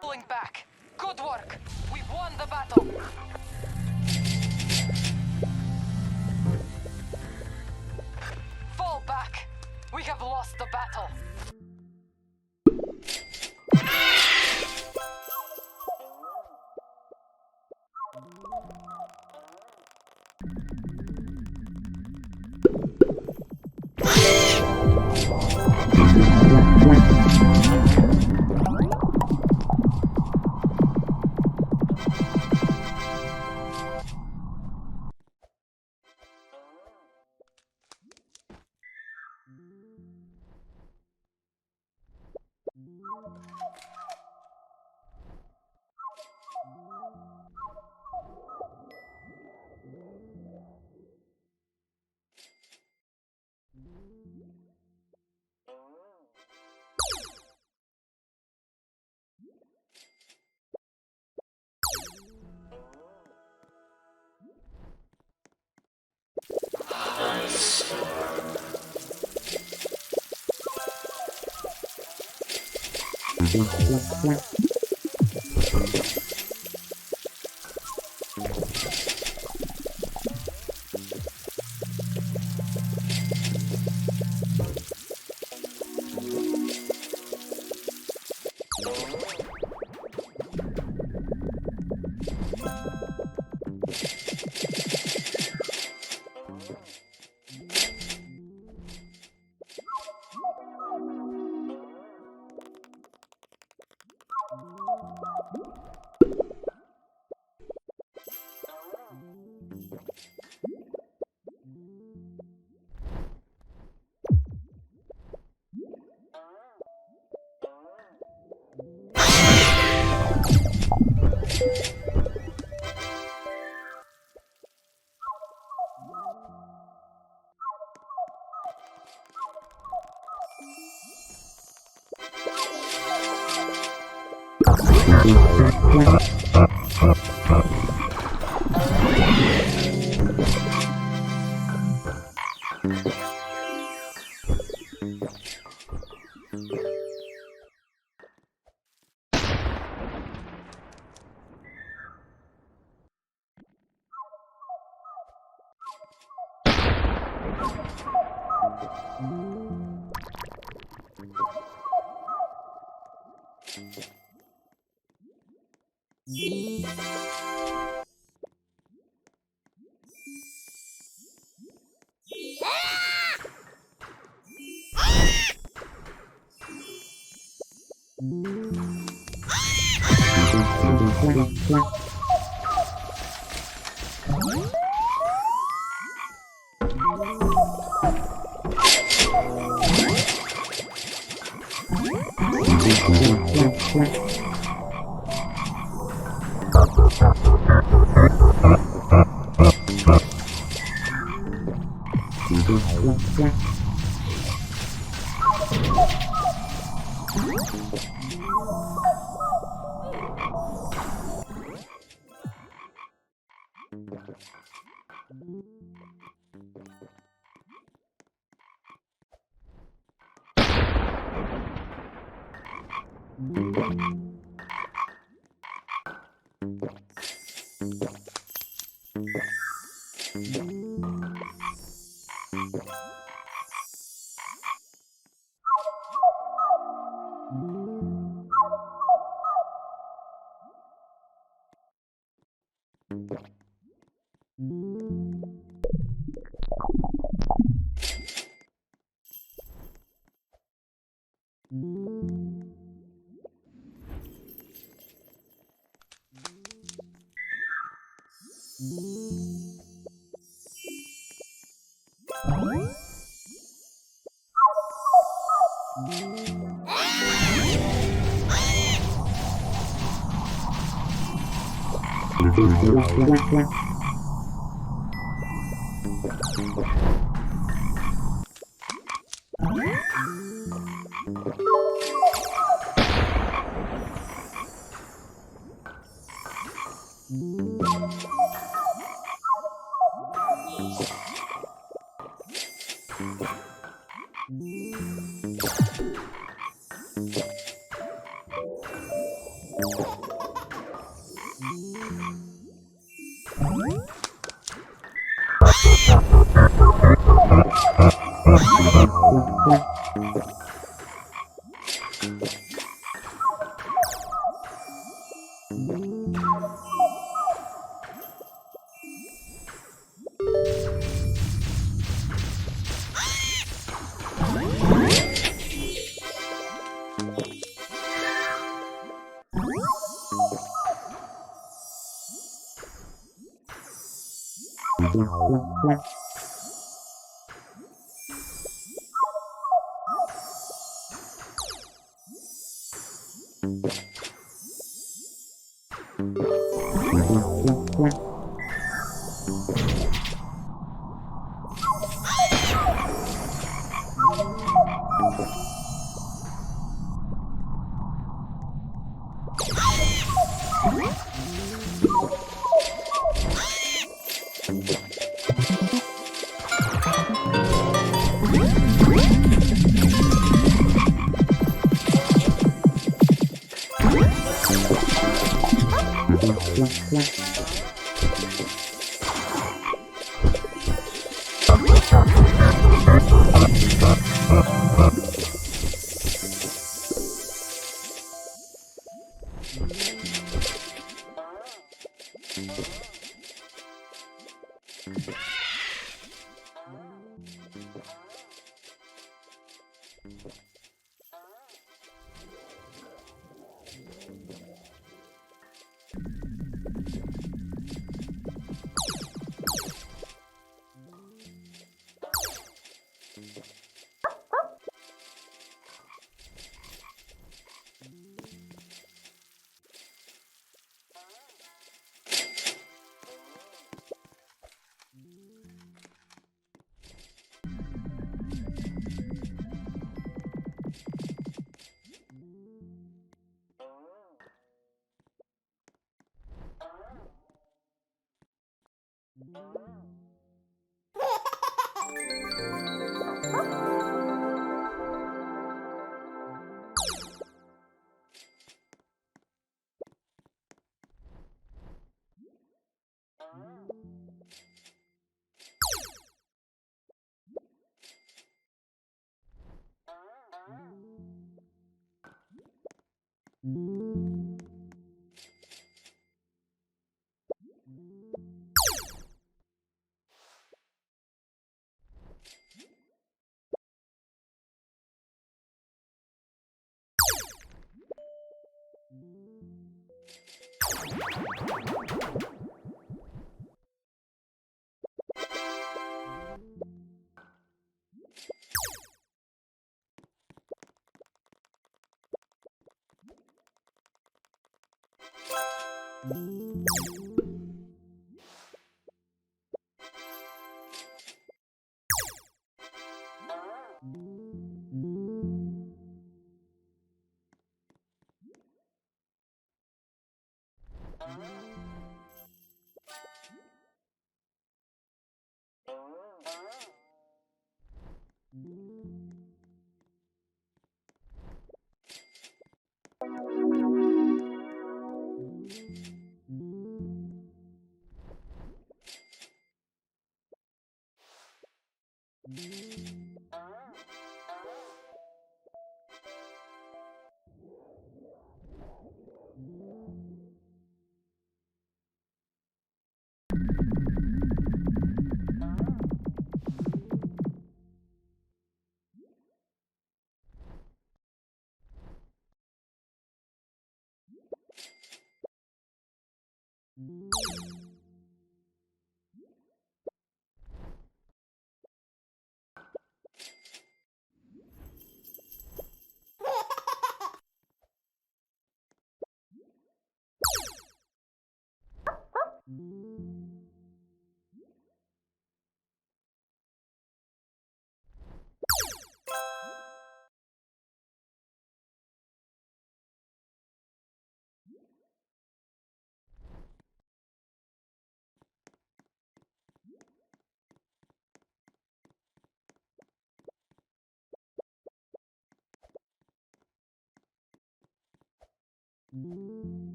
Pulling back. Good work. We won the battle. Fall back. We have lost the battle.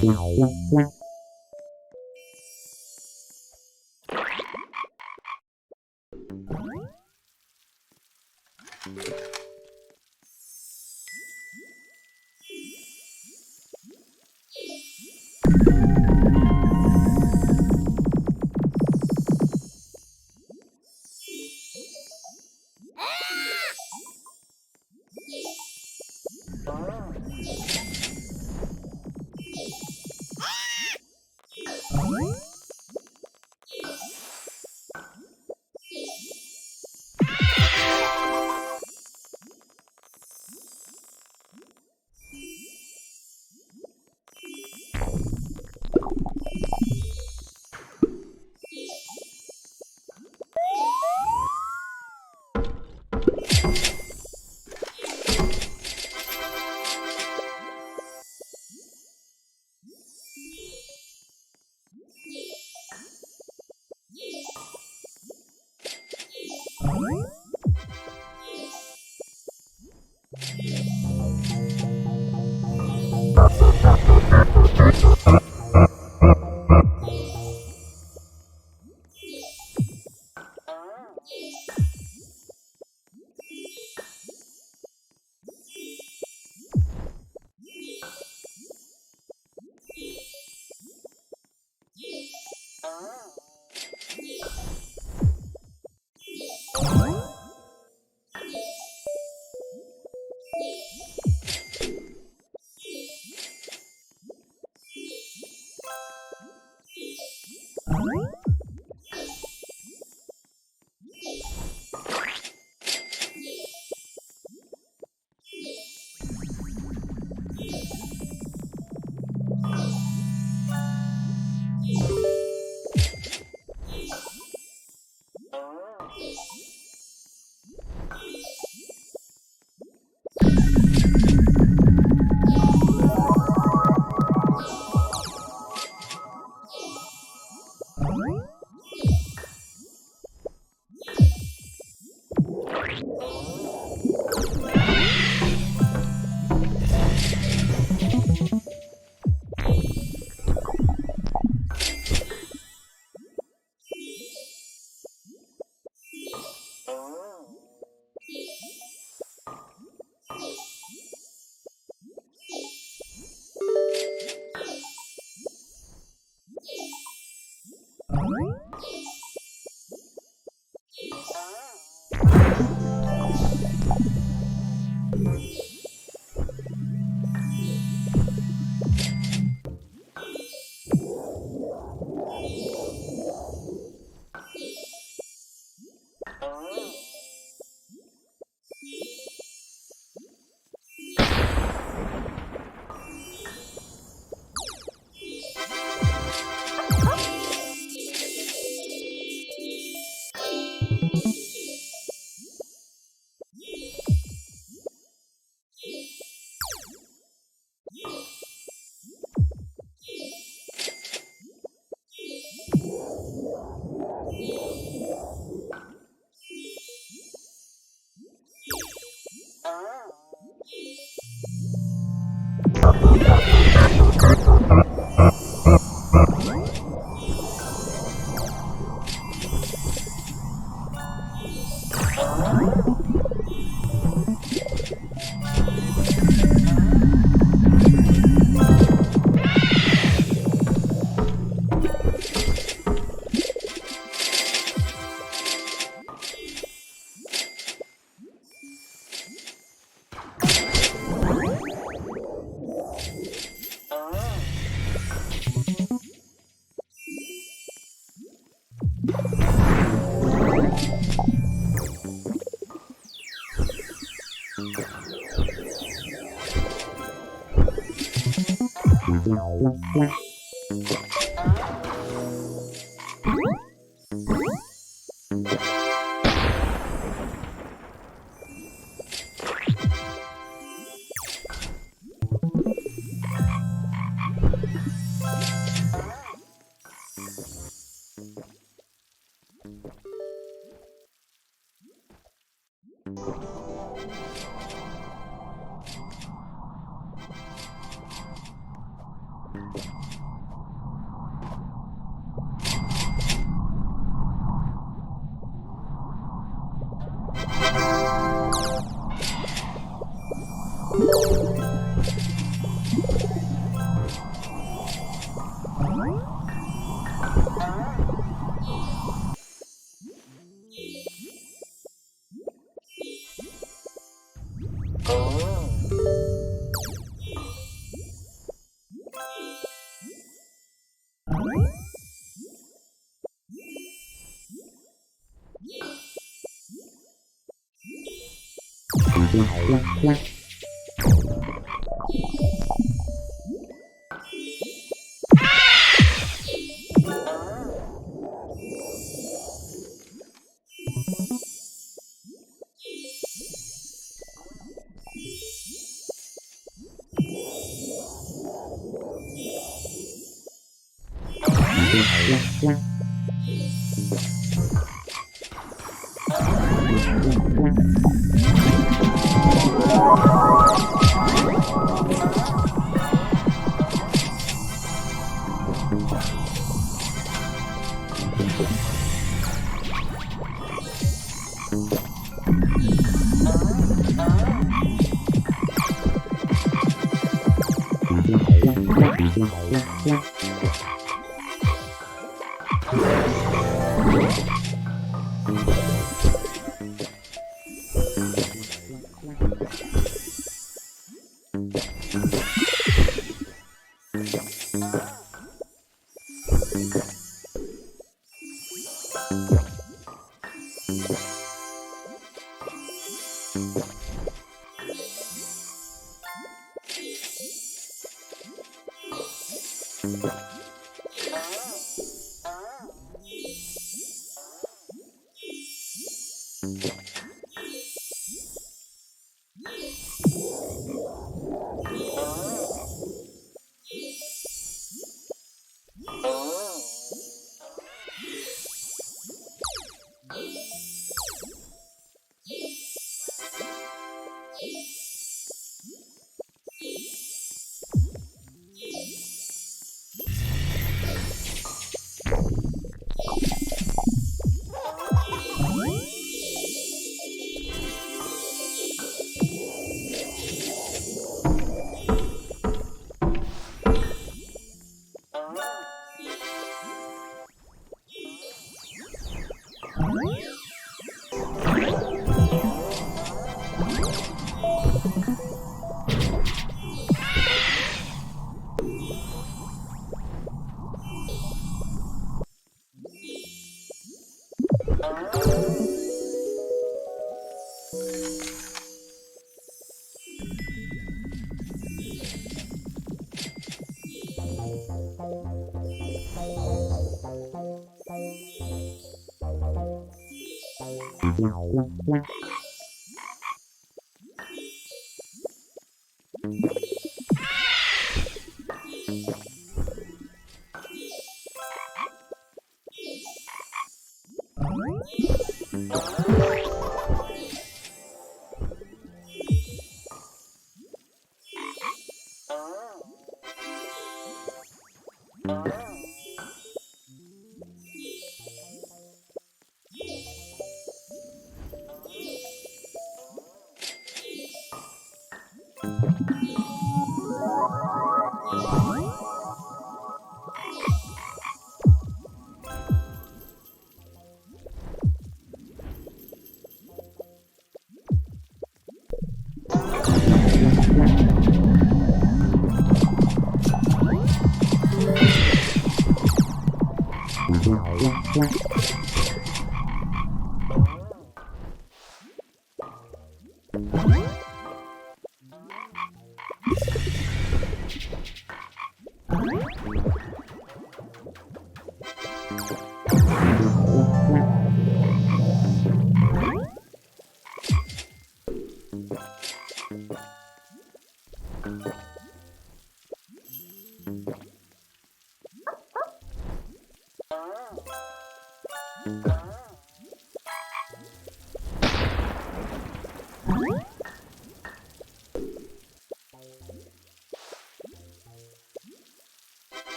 you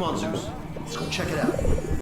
Come on, Zeus. Let's go check it out.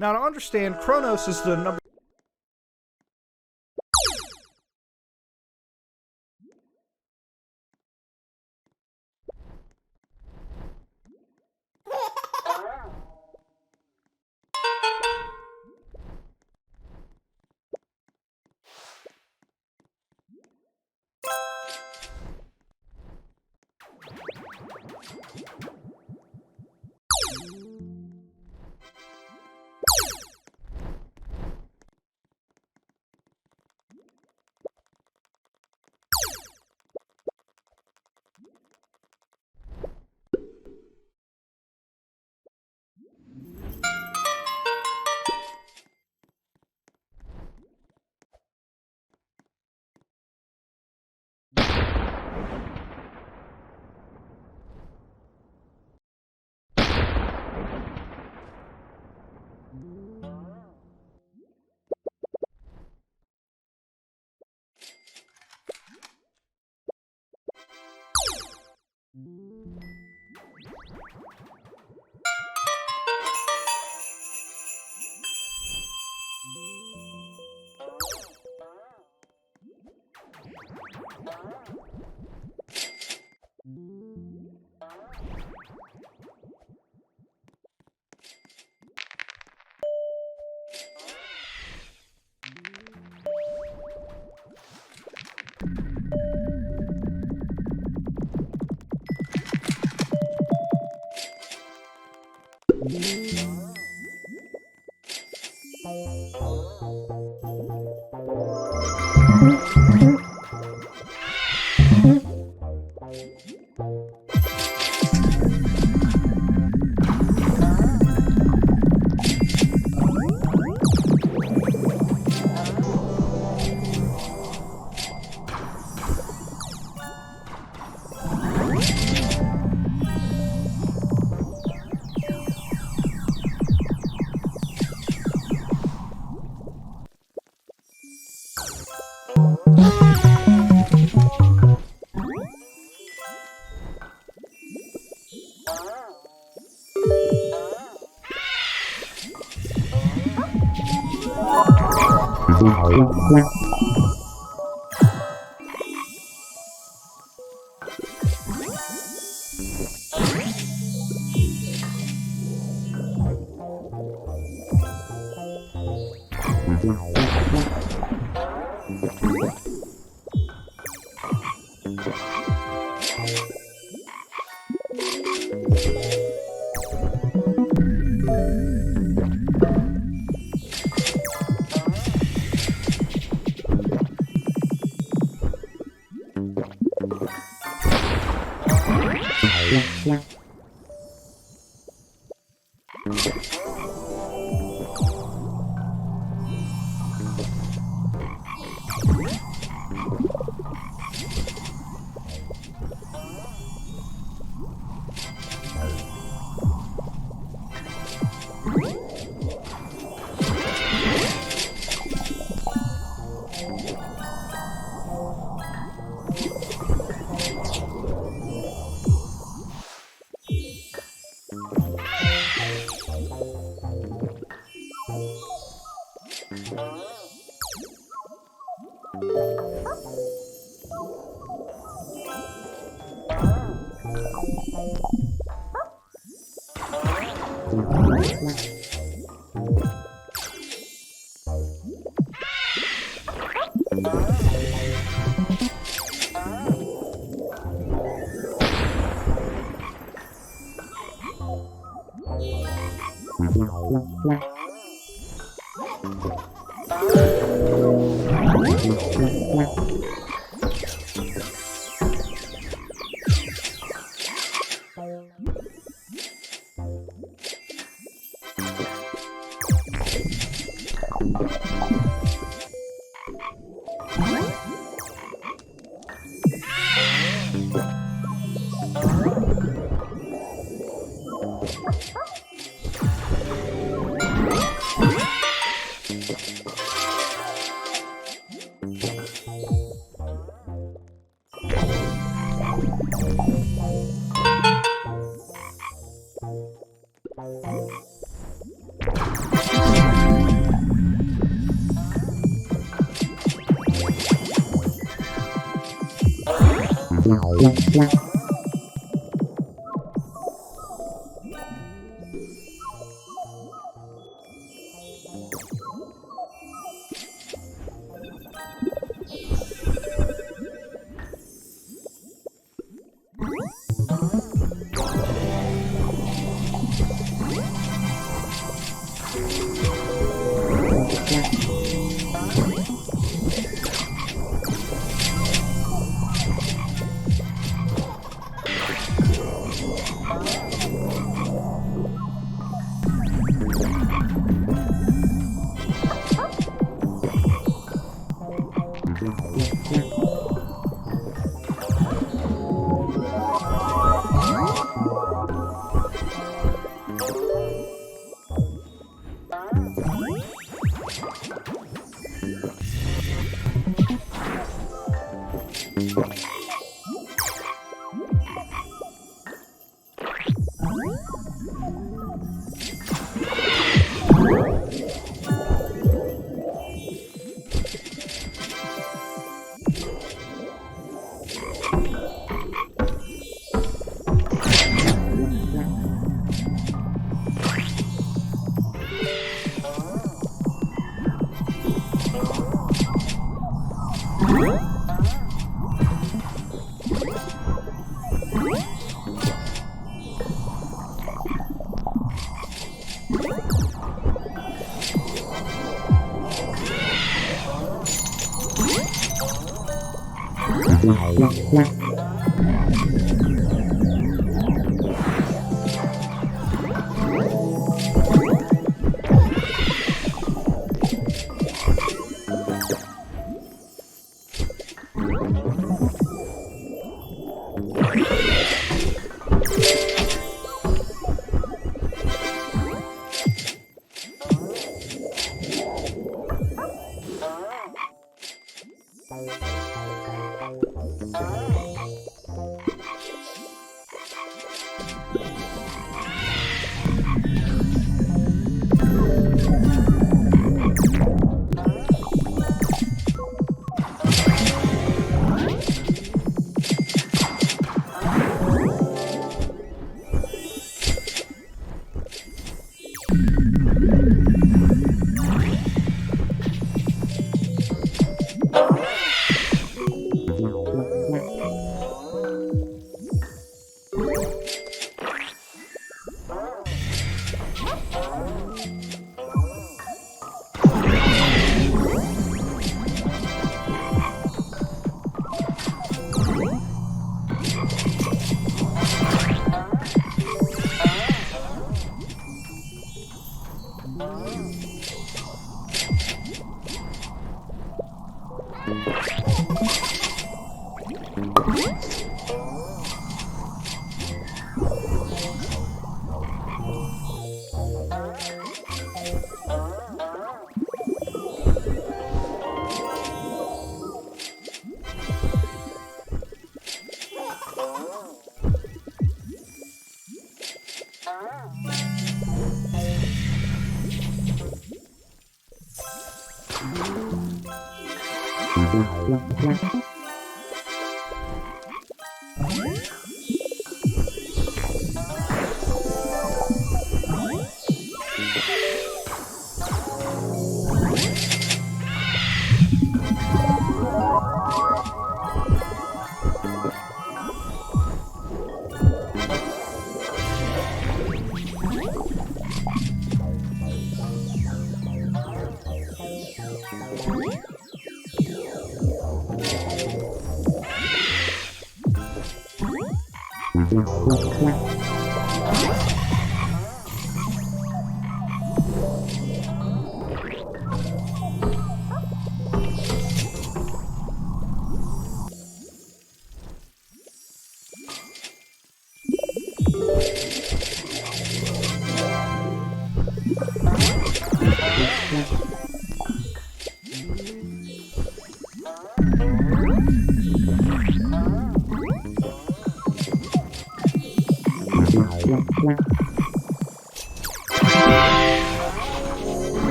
Now, to understand, Chronos is the number.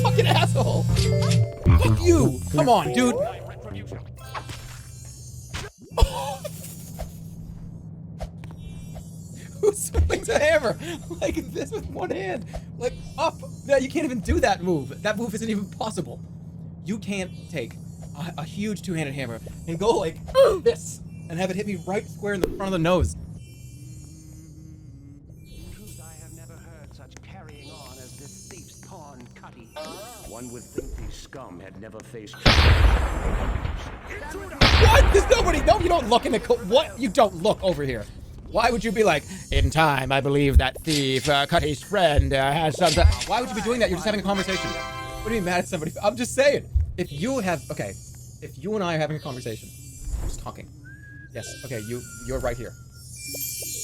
Fucking asshole! Fuck you! Come on, dude! Who swings a hammer like this with one hand? Like, up! No, you can't even do that move. That move isn't even possible. You can't take a huge two-handed hammer and go like this and have it hit me right square in the front of the nose. I have never heard such carrying on as this thief's pawn, Cutty. One would think these scum had never faced. What? There's nobody. No, you don't look in the what? You don't look over here. Why would you be like, in time, I believe that thief, Cutty's friend, has something. Why would you be doing that? You're just having a conversation. What are you mad at somebody? I'm just saying. If you have, okay, if you and I are having a conversation, just talking. Yes, okay, you're right here.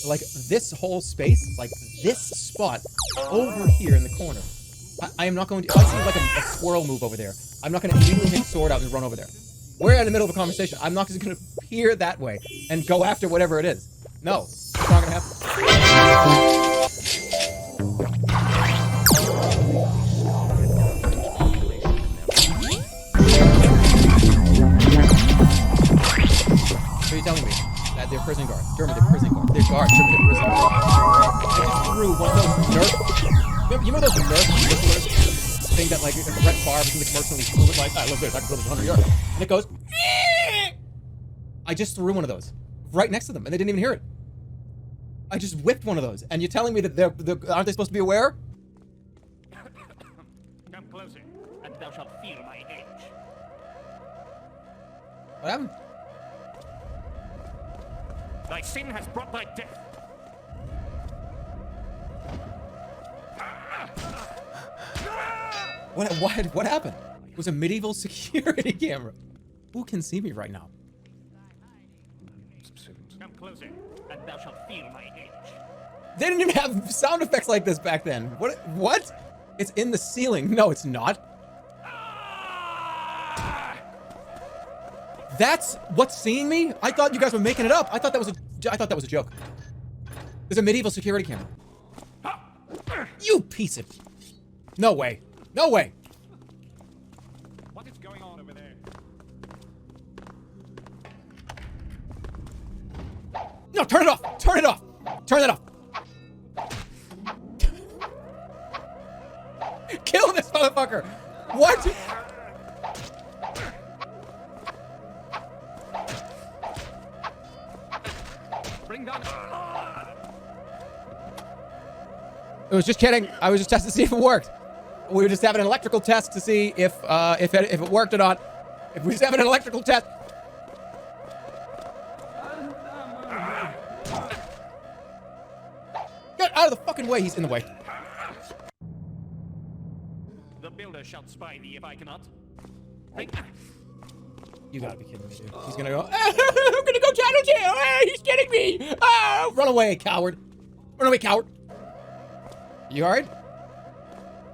Like this whole space, like this spot over here in the corner. I am not going to, if I see like a squirrel move over there, I'm not going to immediately take sword out and run over there. We're in the middle of a conversation. I'm not just going to peer that way and go after whatever it is. No, it's not going to happen. So you're telling me that they're prison guard. German, they're prison guard. They're guard. German, they're prison guard. I just threw one of those Nerf. You know those Nerf whistlers? Thing that like Brett Favre was in the commercial and he flew it like, I love this, I can throw this 100 yards. And it goes, I just threw one of those right next to them and they didn't even hear it. I just whipped one of those, and you're telling me that aren't they supposed to be aware? Come closer, and thou shalt feel my edge. What happened? Thy sin has brought thy death. What happened? It was a medieval security camera. Who can see me right now? Come closer, and thou shalt feel my edge. They didn't even have sound effects like this back then. What? It's in the ceiling. No, it's not. That's what's seeing me? I thought you guys were making it up. I thought that was a joke. There's a medieval security camera. You piece of... No way. No way. What is going on over there? No, turn it off. Turn it off. Turn it off. Kill this motherfucker. What? Bring down. I was just kidding. I was just testing to see if it worked. We were just having an electrical test to see if it worked or not. If we just having an electrical test. Get out of the fucking way. He's in the way. The builder shall spy thee if I cannot. Bring. You gotta be kidding me, dude. He's gonna go, I'm gonna go channel jail. He's getting me. Oh, run away, coward. Run away, coward. You alright?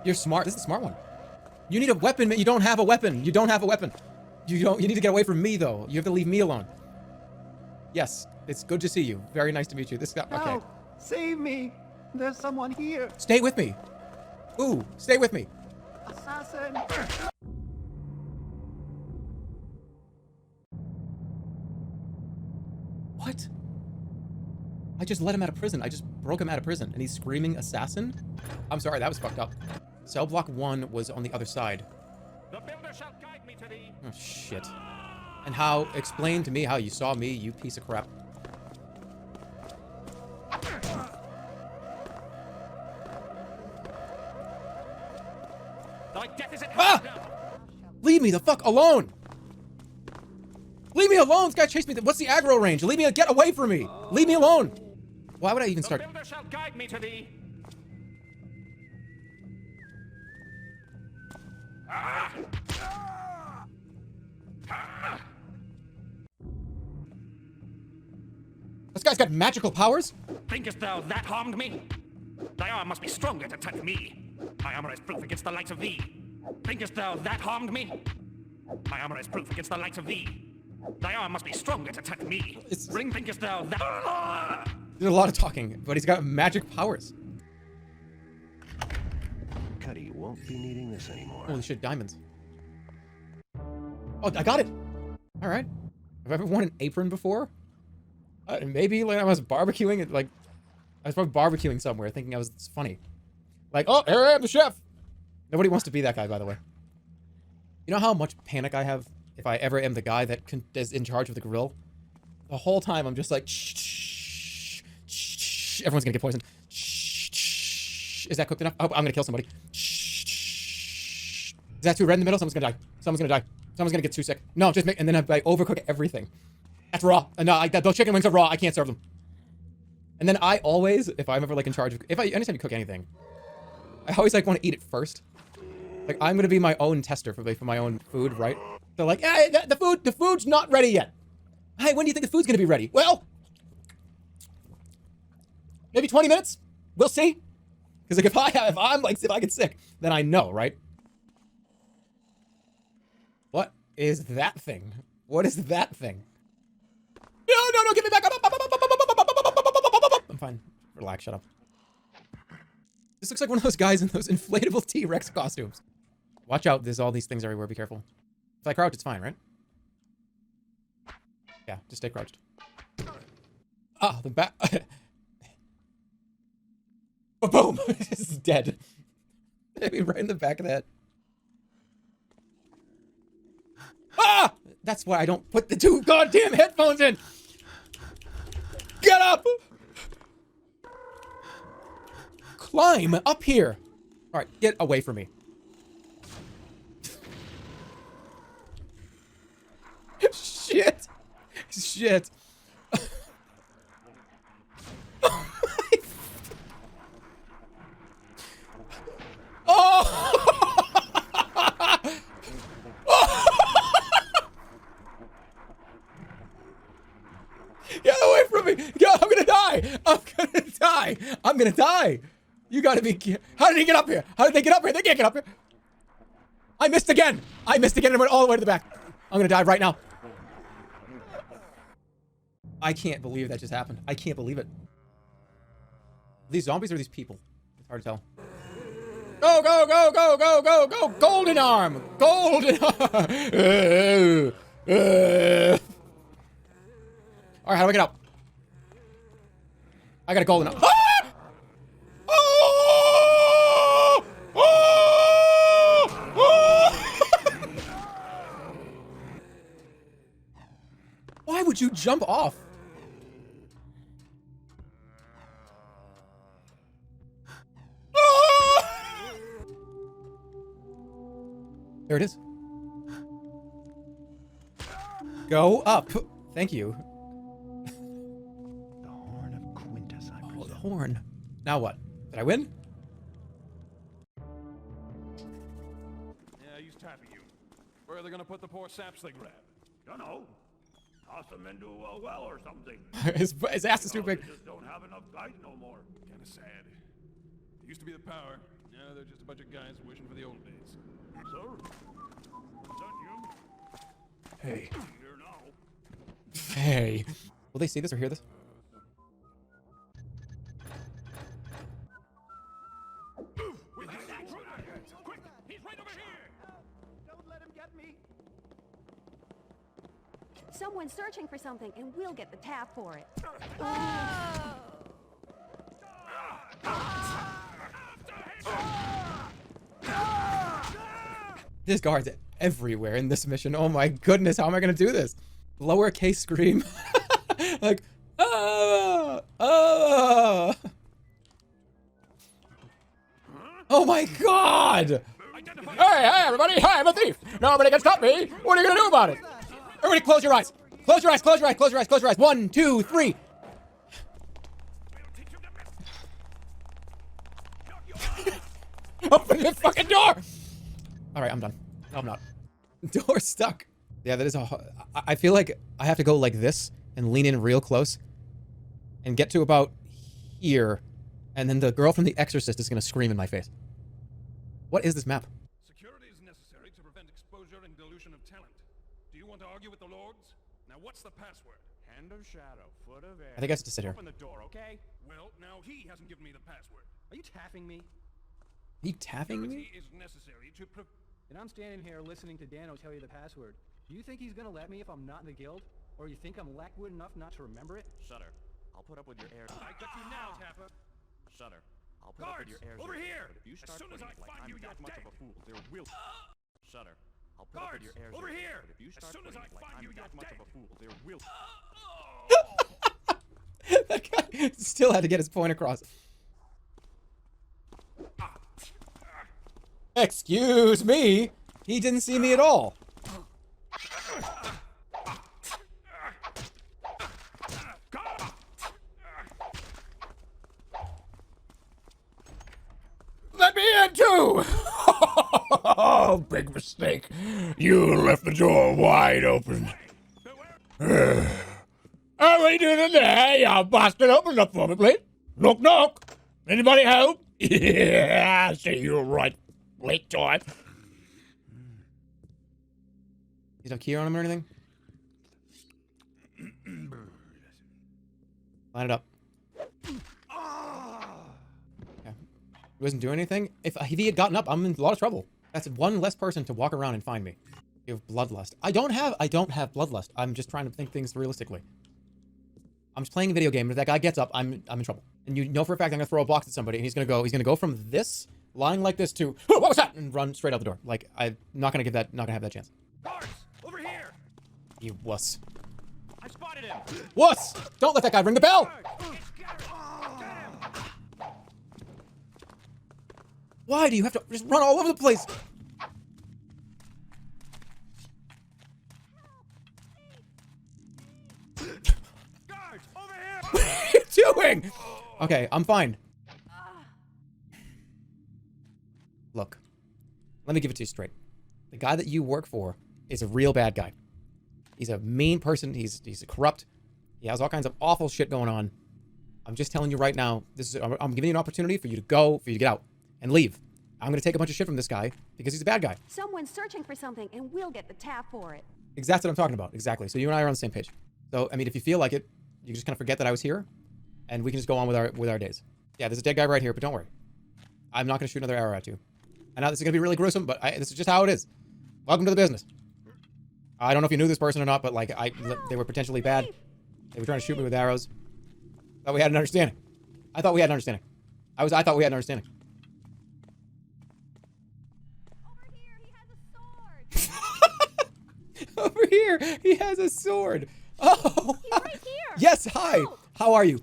You're smart. This is a smart one. You need a weapon, man. You don't have a weapon. You don't have a weapon. You need to get away from me, though. You have to leave me alone. Yes, it's good to see you. Very nice to meet you. This guy, okay. Help! Save me! There's someone here! Stay with me. Ooh, stay with me. Assassin! What? I just let him out of prison. I just broke him out of prison, and he's screaming assassin? I'm sorry, that was fucked up. Cell block 1 was on the other side. The builder shall guide me to thee. Oh, shit. And how, explain to me how you saw me, you piece of crap. Thy death is at Ah! hand now. Leave me the fuck alone! Leave me alone! This guy chased me. What's the aggro range? Leave me, get away from me! Leave me alone! Why would I even The start? builder shall guide me to thee. This guy's got magical powers? Thinkest thou that harmed me? Thy arm must be stronger to touch me. My armor is proof against the likes of thee. Thinkest thou that harmed me? My armor is proof against the likes of thee. Thy arm must be stronger to touch me. Thinkest thou that... There's a lot of talking, but he's got magic powers. Cuddy won't be needing this anymore. Holy shit, diamonds. Oh, I got it! Alright. Have I ever worn an apron before? Maybe like I was barbecuing it, like... I was probably barbecuing somewhere thinking it's funny. Like, oh, here I am, the chef! Nobody wants to be that guy, by the way. You know how much panic I have if I ever am the guy that is in charge of the grill? The whole time I'm just like, shh, shh, shh, everyone's gonna get poisoned. Shh, shh. Is that cooked enough? Oh, I'm gonna kill somebody. Shh, shh. Is that too red in the middle? Someone's gonna die. Someone's gonna die. Someone's gonna get too sick. No, just make, and then I overcook everything. That's raw. No, those chicken wings are raw. I can't serve them. And then I always, if I'm ever like in charge of, anytime you cook anything, I always like want to eat it first. Like I'm gonna be my own tester for my own food, right? They're like, hey, the food's not ready yet. Hey, when do you think the food's gonna be ready? Well, maybe 20 minutes. We'll see. Because like if I get sick, then I know, right? What is that thing? What is that thing? No, get me back up. I'm fine. Relax, shut up. This looks like one of those guys in those inflatable T-Rex costumes. Watch out, there's all these things everywhere, be careful. If I crouch, it's fine, right? Yeah, just stay crouched. Ah, the bat. Oh, boom! This is dead. Maybe right in the back of the head. Ah! That's why I don't put the 2 goddamn headphones in! Get up! climb up here? All right, get away from me. Shit. Shit. Get away from me! Yo, I'm gonna die! I'm gonna die! I'm gonna die! You gotta be... How did he get up here? How did they get up here? They can't get up here! I missed again! I missed again and went all the way to the back. I'm gonna die right now. I can't believe that just happened. I can't believe it. Are these zombies or these people? It's hard to tell. Go, go, go, go, go, go, go! Golden arm! Golden arm! Alright, how do I get out? I got a golden arm. Ah! Oh! Oh! Oh! Why would you jump off? There it is. Go up. Thank you. The horn of Quintus, I presume. Oh, the horn. Now what? Did I win? Yeah, he's tapping you. Where are they gonna put the poor saps they grabbed? Dunno. Toss them into a well or something. his ass is too big. They just don't have enough guys no more. Kinda sad. It used to be the power. Now they're just a bunch of guys wishing for the old days. Sir? Is that you? Hey. Here now. Hey. Will they see this or hear this? Quick! He's right over here! Don't let him get me. Someone's searching for something, and we'll get the tab for it. There's guards everywhere in this mission. Oh my goodness, how am I gonna do this? Lowercase scream. Like, ah, ah. Oh my god! Hey, everybody, I'm a thief! Nobody can stop me! What are you gonna do about it? Everybody close your eyes! Close your eyes, close your eyes, close your eyes, close your eyes. 1, 2, 3. Open the fucking door! Alright, I'm done. No, I'm not. Door stuck. Yeah, that is a... I feel like I have to go like this and lean in real close and get to about here, and then the girl from The Exorcist is gonna scream in my face. What is this map? Security is necessary to prevent exposure and dilution of talent. Do you want to argue with the lords? Now what's the password? Hand of shadow, foot of air. I think I have to sit here. Open the door, okay? Well, now he hasn't given me the password. Are you tapping me? Are you tapping Security me? is necessary to And I'm standing here listening to Dano tell you the password. Do you think he's gonna let me if I'm not in the guild? Or you think I'm lackwood enough not to remember it? Shudder. I'll put up with your airs. I got you now, Tapper. Shudder. I'll put up with your airs. Over here! But if you As start soon as putting I it like find I'm you, that you're much dead. of a fool, there will. Shudder. I'll put up with your airs. Over here! But if you As start soon as putting I it like find I'm you, that you're much dead. of a fool, there will. That guy still had to get his point across. Excuse me. He didn't see me at all. Let me in too. Oh, big mistake. You left the door wide open. How are we doing in there? You bastard, open up for me, please. Knock, knock. Anybody home? Yeah, I see you're right. Late time. He's no key on him or anything? Line it up. Okay. He wasn't doing anything? If he had gotten up, I'm in a lot of trouble. That's one less person to walk around and find me. You have bloodlust. I don't have bloodlust. I'm just trying to think things realistically. I'm just playing a video game, and if that guy gets up, I'm in trouble. And you know for a fact I'm gonna throw a box at somebody, and he's gonna go from this, lying like this to, oh, what was that? And run straight out the door. Like, I'm not gonna have that chance. Guards! Over here! You wuss. I spotted him! Wuss! Don't let that guy ring the bell! Why do you have to just run all over the place? Guards, over here! What are you doing? Okay, I'm fine. Look, let me give it to you straight. The guy that you work for is a real bad guy. He's a mean person. He's corrupt. He has all kinds of awful shit going on. I'm just telling you right now, I'm giving you an opportunity for you to go, for you to get out and leave. I'm going to take a bunch of shit from this guy because he's a bad guy. Someone's searching for something, and we'll get the tab for it. Exactly what I'm talking about. Exactly. So you and I are on the same page. So, I mean, if you feel like it, you can just kind of forget that I was here and we can just go on with our days. Yeah, there's a dead guy right here, but don't worry. I'm not going to shoot another arrow at you. I know this is going to be really gruesome, but this is just how it is. Welcome to the business. I don't know if you knew this person or not, but like, they were potentially bad. They were trying to shoot me with arrows. Thought we had an understanding. I thought we had an understanding. I thought we had an understanding. Over here, he has a sword. Over here, he has a sword. Oh, He's right here. Yes, hi. Help. How are you?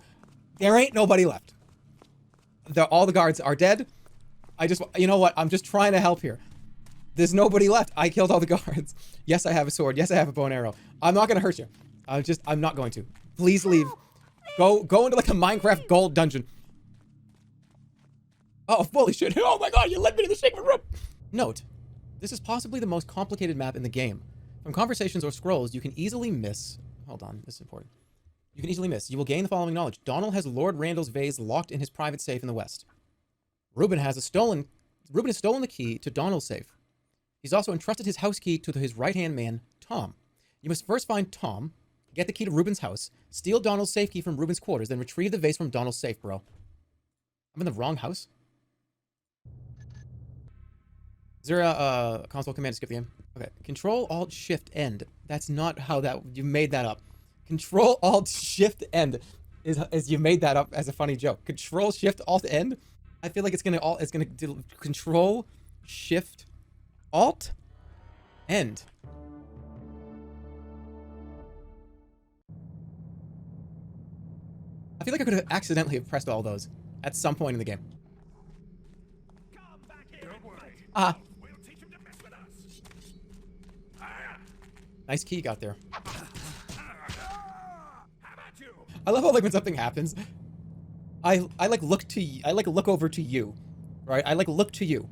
There ain't nobody left. All the guards are dead. You know what? I'm just trying to help here. There's nobody left. I killed all the guards. Yes, I have a sword. Yes, I have a bow and arrow. I'm not gonna hurt you. I'm not going to. Please leave. Go into like a Minecraft gold dungeon. Oh, holy shit. Oh my god, you led me to the secret room. Note, this is possibly the most complicated map in the game. From conversations or scrolls, you can easily miss... Hold on, this is important. You can easily miss. You will gain the following knowledge. Donald has Lord Randall's vase locked in his private safe in the west. Reuben has stolen the key to Donald's safe. He's also entrusted his house key to his right-hand man, Tom. You must first find Tom, get the key to Reuben's house, steal Donald's safe key from Reuben's quarters, then retrieve the vase from Donald's safe, bro. I'm in the wrong house? Is there a console command to skip the game? Okay. Control-Alt-Shift-End. That's not how you made that up. Control-Alt-Shift-End is you made that up as a funny joke. Control-Shift-Alt-End? I feel like it's gonna do Control-Shift-Alt-End. I feel like I could have accidentally pressed all those at some point in the game. Come back here. Don't worry. Ah. We'll teach him to mess with us. Nice key you got there. How about you? I love how like when something happens, I look over to you, right? I like look to you,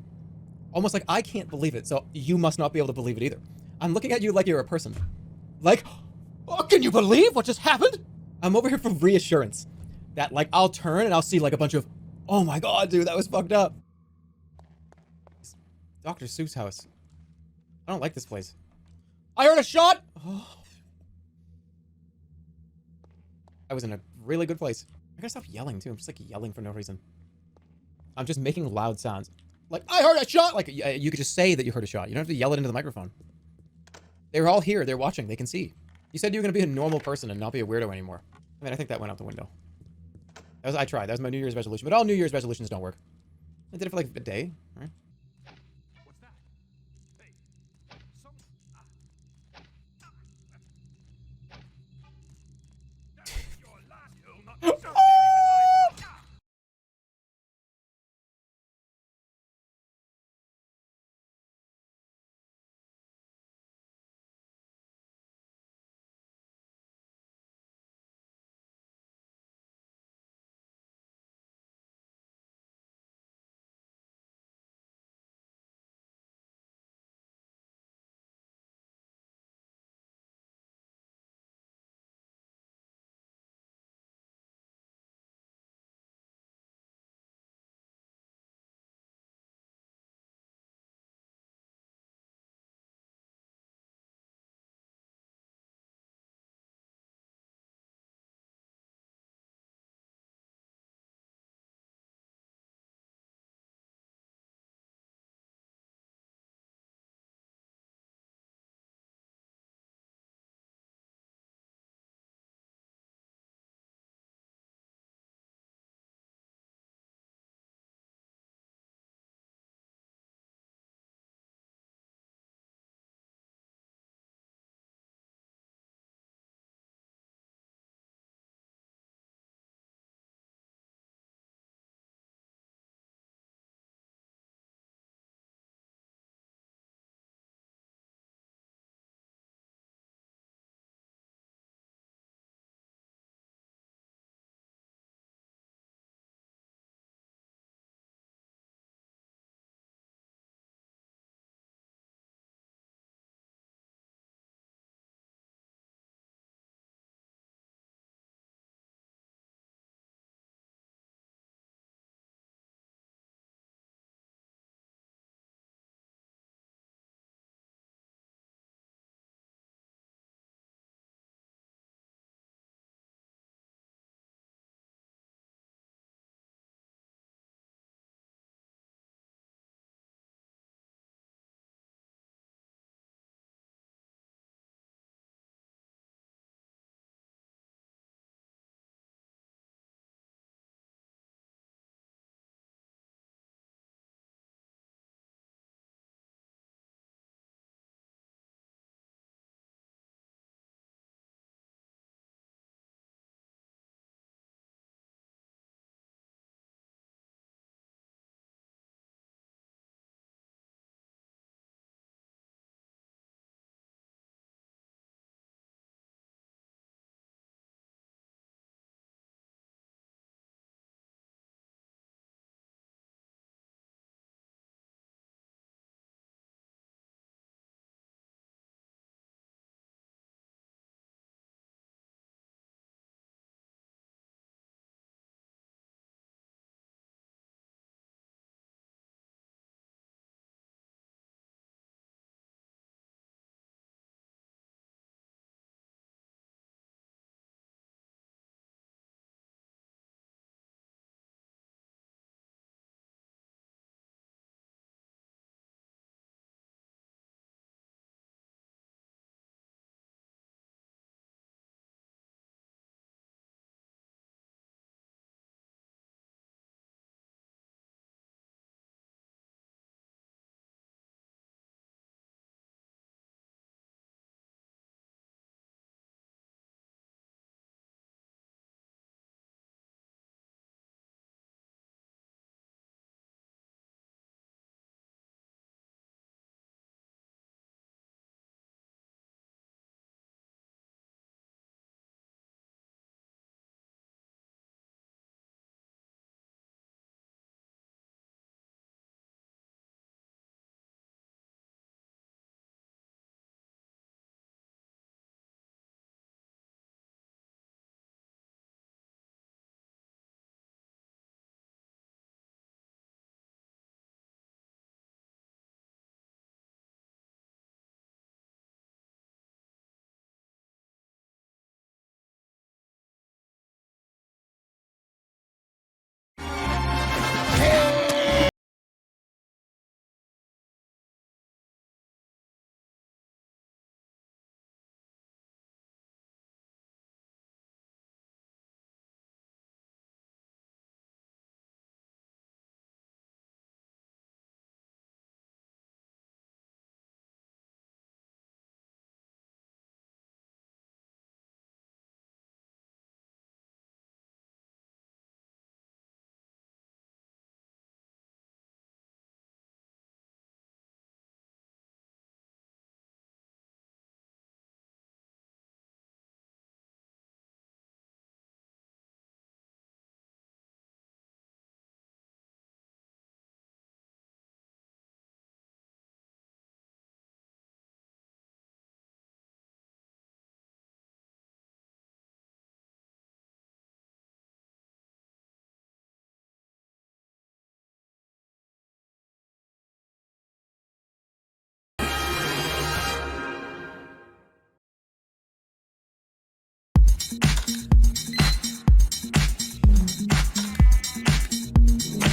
almost like I can't believe it, so you must not be able to believe it either. I'm looking at you like you're a person, like, oh, can you believe what just happened? I'm over here for reassurance that like I'll turn and I'll see like a bunch of, oh my god, dude, that was fucked up. Dr. Seuss house. I don't like this place. I heard a shot. Oh. I was in a really good place. I gotta stop yelling too. I'm just like yelling for no reason. I'm just making loud sounds. Like, I heard a shot! Like, you could just say that you heard a shot. You don't have to yell it into the microphone. They're all here. They're watching. They can see. You said you were gonna be a normal person and not be a weirdo anymore. I mean, I think that went out the window. I tried. That was my New Year's resolution. But all New Year's resolutions don't work. I did it for like a day, right?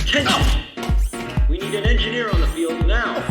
Attention! We need an engineer on the field now.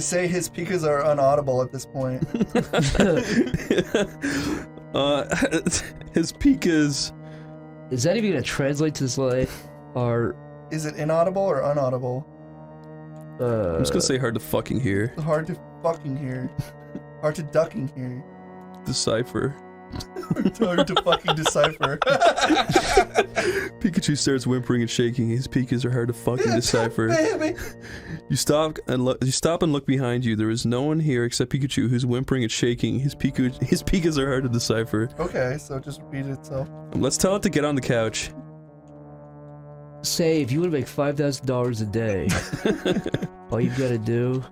Say his pikas are unaudible at this point. His pikas. Is that even gonna translate to this line? Or is it inaudible or unaudible? I'm just gonna say hard to fucking hear. Hard to fucking hear. Hard to ducking hear. Decipher. It's hard to fucking decipher. Pikachu starts whimpering and shaking. His pikas are hard to fucking decipher. Baby. You stop and look behind you. There is no one here except Pikachu, who's whimpering and shaking. His pikas are hard to decipher. Okay, so just repeat itself. Let's tell it to get on the couch. say if you would make $5,000 a day, all you've got to do.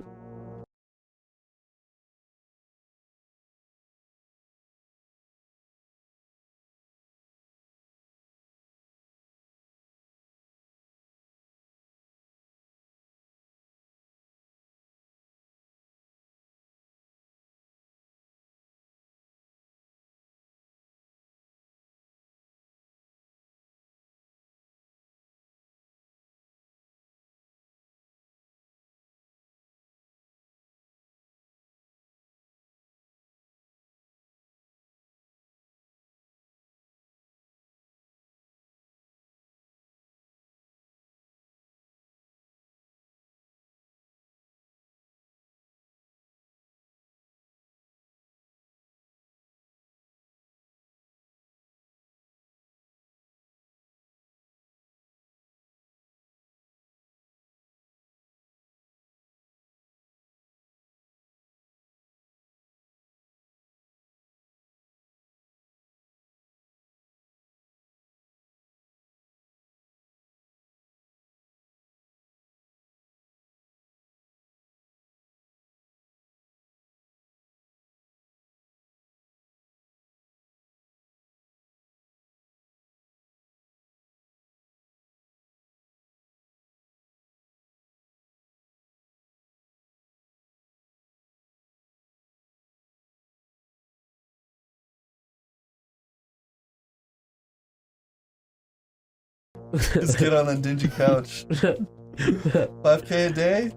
Just get on that dingy couch. 5K a day?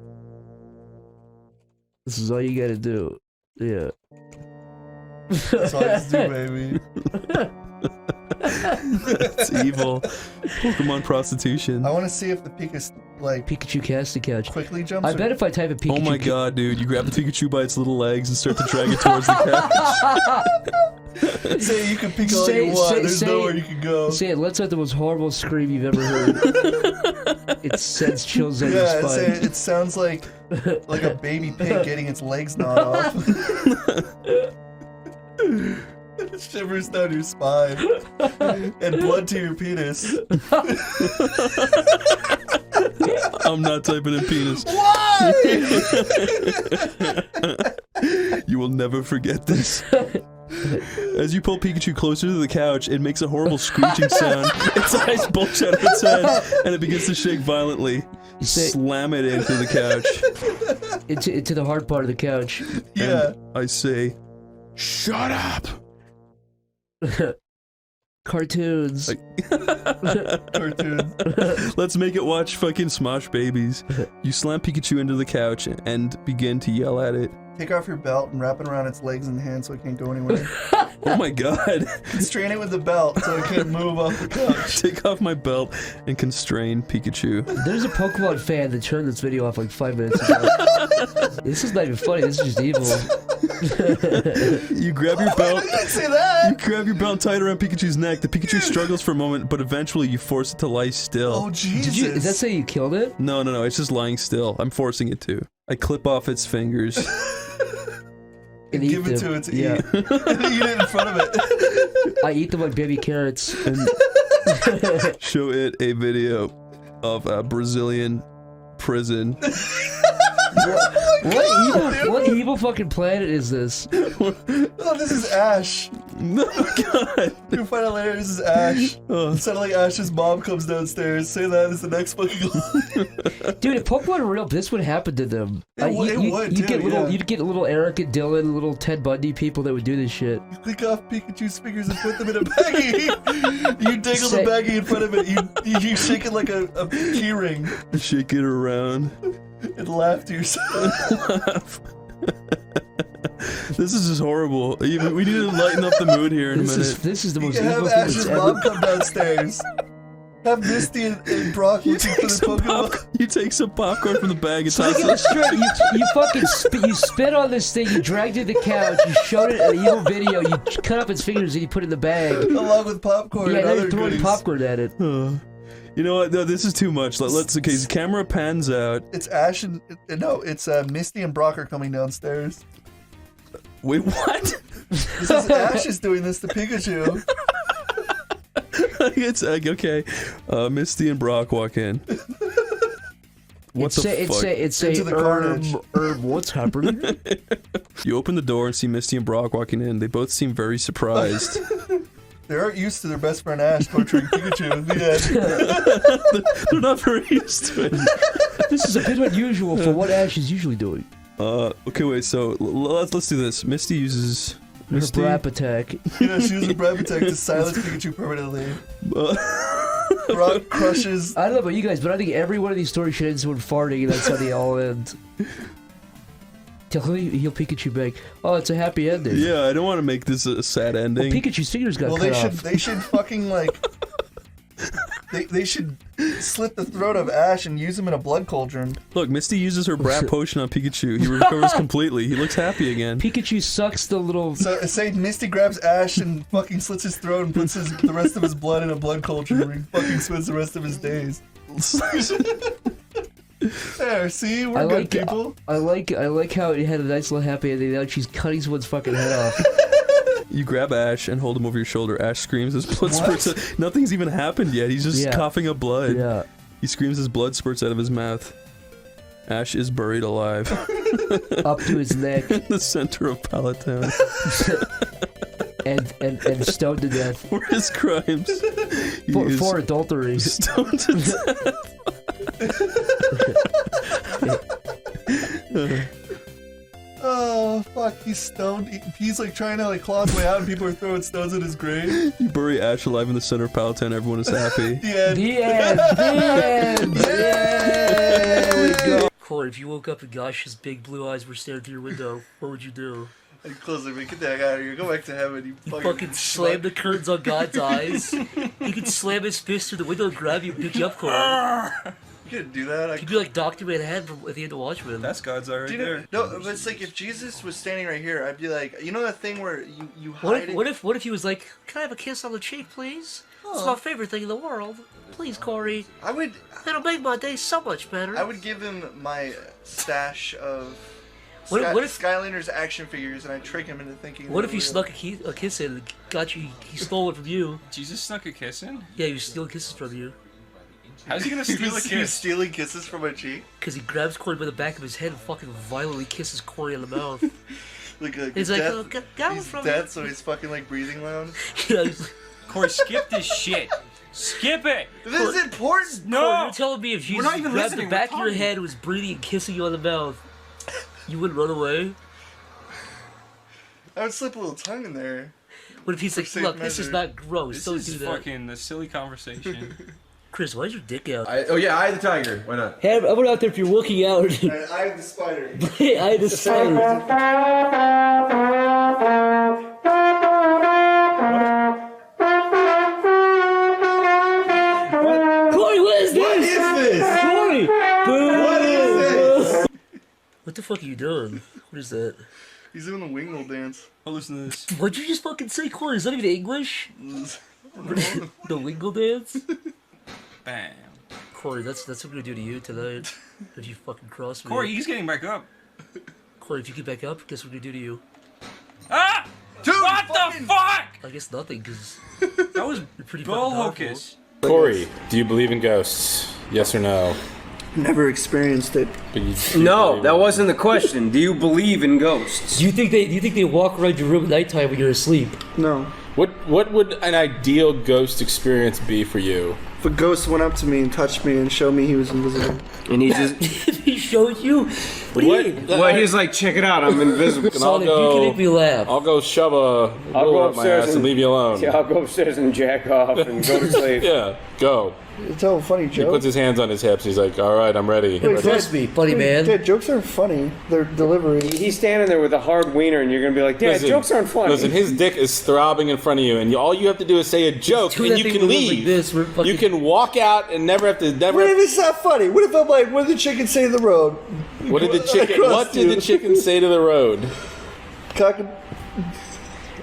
This is all you gotta do. Yeah. That's all I just do, baby. It's evil. Pokemon prostitution. I want to see if the Pikachu casting couch quickly jumps. I bet if I type in Pikachu. Oh my god, dude! You grab the Pikachu by its little legs and start to drag it towards the couch. Say you can pick all you want. There's nowhere you can go. Say it lets out the most horrible scream you've ever heard. It sends chills down your spine. Say it sounds like a baby pig getting its legs gnawed off. It shivers down your spine and blood to your penis. I'm not typing in penis. Why? You will never forget this. As you pull Pikachu closer to the couch, it makes a horrible screeching sound. Its eyes bulge out of its head, and it begins to shake violently. You slam it into the couch. Into the hard part of the couch. Yeah. And I say, shut up! Cartoons. Cartoons. Let's make it watch fucking Smosh Babies. You slam Pikachu into the couch and begin to yell at it. Take off your belt and wrap it around its legs and hands so it can't go anywhere. Oh my god. Constrain it with the belt so it can't move off the couch. Take off my belt and constrain Pikachu. There's a Pokemon fan that turned this video off like 5 minutes ago. This is not even funny, this is just evil. You grab your belt. Why did I say that? You grab your belt tight around Pikachu's neck. The Pikachu struggles for a moment, but eventually you force it to lie still. Oh Jesus! Did that say you killed it? No, it's just lying still. I'm forcing it to. I clip off its fingers. And give it to it to eat. And eat it in front of it. I eat them like baby carrots. And show it a video of a Brazilian prison What evil fucking planet is this? Oh, this is Ash. No, God. You'll find out later, this is Ash. It sounded like Ash's mom comes downstairs. Say that is the next fucking line. Dude, if Pokemon were real, this would happen to them. You'd get little Eric and Dylan, little Ted Bundy people that would do this shit. You click off Pikachu's fingers and put them in a baggie. You dangle the baggie in front of it. You shake it like a key ring. Shake it around. And laugh to yourself. This is just horrible. We need to lighten up the mood here in a minute. This is the most You evil have thing Ash's that's mom ever... come downstairs. Have Misty and Brock looking for the Pokemon. You take some popcorn from the bag and So toss get this straight, you fucking you spit on this thing, you dragged it to the couch, you showed it an evil video, you cut up its fingers and you put it in the bag. Along with popcorn Yeah, and now other you're throwing goodies. popcorn at it. You know what? No, this is too much. Let's. Okay, the camera pans out. It's Ash and no, it's Misty and Brock are coming downstairs. Wait, what? This is Ash is doing this to Pikachu. It's okay. Misty and Brock walk in. What the fuck? It's Into the carnage. What's happening? You open the door and see Misty and Brock walking in. They both seem very surprised. They aren't used to their best friend Ash torturing Pikachu. Yeah. They're not very used to it. This is a bit unusual for what Ash is usually doing. Okay, wait. So let's do this. Misty uses Her Brap attack. You know, she uses a Brap attack to silence Pikachu permanently. Brock crushes. I don't know about you guys, but I think every one of these stories should end someone farting, and that's how they all end. Tell me he'll Pikachu back. Oh, it's a happy ending. Yeah, I don't want to make this a sad ending. Well, Pikachu's fingers got cut off. They should fucking like. They should slit the throat of Ash and use him in a blood cauldron. Look, Misty uses her Brat potion on Pikachu. He recovers completely. He looks happy again. Pikachu sucks the little... So, say Misty grabs Ash and fucking slits his throat and puts the rest of his blood in a blood cauldron where he fucking spends the rest of his days. There, see? We're good people. I like how it had a nice little happy ending. Now she's cutting someone's fucking head off. You grab Ash and hold him over your shoulder. Ash screams, his blood spurts. Nothing's even happened yet. He's just coughing up blood. Yeah. He screams, his blood spurts out of his mouth. Ash is buried alive. Up to his neck. In the center of Palatown. and stoned to death. For his crimes. For adultery. Stoned to death. Oh, fuck, he's stoned. He's like trying to like claw his way out and people are throwing stones at his grave. You bury Ash alive in the center of Palatown, everyone is happy. The end. The end. The end. There we go. Corey, if you woke up and Gosh's big blue eyes were staring through your window, what would you do? I'd close it, get the heck out of here. Go back to heaven, you fucking slam the curtains on God's eyes. He could slam his fist through the window and grab you and pick you up, Corey. You couldn't do that. You'd be like Dr. Manhattan from at the end of Watchmen. That's God's eye right there. No, but it's like if Jesus was standing right here, I'd be like, you know that thing where you hide What if he was like, can I have a kiss on the cheek, please? It's my favorite thing in the world. Please, Corey. It'll make my day so much better. I would give him my stash of what if Skylanders action figures, and I'd trick him into thinking. What if he snuck a kiss in and got you? He stole it from you. Jesus snuck a kiss in? Yeah, he was stealing kisses from you. How's he gonna steal a kiss? He was stealing kisses from my cheek? Because he grabs Corey by the back of his head and fucking violently kisses Corey in the mouth. He's like, death, got he's from dead, so he's fucking like breathing loud. Yeah, he's like, Corey, skip this shit. Skip it. This is important. No. Corey, you're telling me if Jesus grabbed the back of your head and was breathing and kissing you on the mouth, you wouldn't run away? I would slip a little tongue in there. What if he's like, look, this is not gross, This don't is do that. fucking the silly conversation. Chris, why's your dick out? Oh yeah, I the tiger. Why not? Hey, I went out there if you're looking out. I am the spider. I am the spider. Corey, what is this? What is this? Corey! What is this? What the fuck are you doing? What is that? He's doing the Wingle dance. Oh, listen to this. What'd you just fucking say, Corey? Is that even English? The Wingle dance? Bam. Corey, that's what we're gonna do to you tonight. If you fucking cross me. Corey, he's getting back up. Corey, if you get back up, guess what we're gonna do to you? Ah! Dude, what the fuck? I guess nothing, because that was you're pretty bull fucking powerful. hocus. Corey, do you believe in ghosts? Yes or no? never experienced it. No, that wasn't the question. Do you believe in ghosts? Do you think they walk around your room at nighttime when you're asleep? No. What would an ideal ghost experience be for you? If a ghost went up to me and touched me and showed me he was invisible. And he just... he showed you? What do you mean? Well, he's like, check it out, I'm invisible. Sonic, you can make me laugh. I'll go shove a ruler up my ass and leave you alone. Yeah, I'll go upstairs and jack off and go to sleep. Yeah, go. Tell a funny He joke. puts his hands on his hips. He's like, all right, I'm ready. Trust me, funny man. Dad, jokes aren't funny. They're delivery. He's standing there with a hard wiener and you're going to be like, Dad, jokes aren't funny. Listen, his dick is throbbing in front of you, and all you have to do is say a joke, and you can leave. Like you can walk out and never have to... What if it's not funny? What if I'm like, what did the chicken say to the road? What did the chicken say to the road?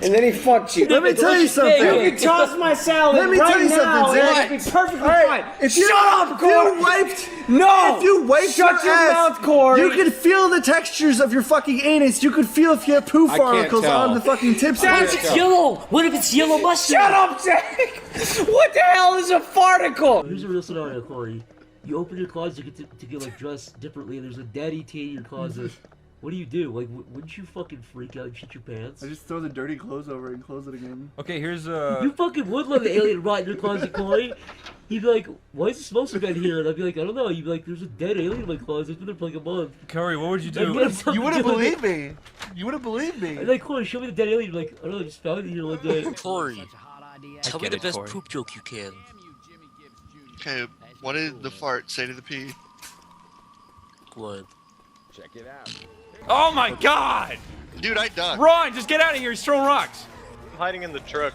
And then he fucked you. Let me tell you something. You can toss my salad Let me right tell you now, something, Zach. and it'll be perfectly Alright, fine. if you- Shut up, if Corey! you wiped- No! If you wiped Shut your ass, mouth, Corey! You can feel the textures of your fucking anus. You could feel if you have poof I can't particles tell. on the fucking tips. What if it's yellow? What if it's yellow mustard? Shut up, Jake! What the hell is a farticle? Here's a real scenario, Corey. You open your closet to get like dressed differently, and there's a dead ET in your closet. What do you do? Like, wouldn't you fucking freak out and shit your pants? I just throw the dirty clothes over it and close it again. Okay, here's You fucking would let the alien rot in your closet, Corey. He'd be like, why is the smoke so bad here? And I'd be like, I don't know. You'd be like, there's a dead alien in my closet. It's been there for like a month. Corey, what would you do? You wouldn't believe me. You wouldn't believe me. I'd like, Corey, show me the dead alien. You'd be like, I don't know, I just found it here one day. Corey, tell me the best poop joke you can. Okay, what did the fart say to the pee? What? Check it out. Oh my god! Dude, I ducked. Ron, just get out of here. He's throwing rocks. I'm hiding in the truck.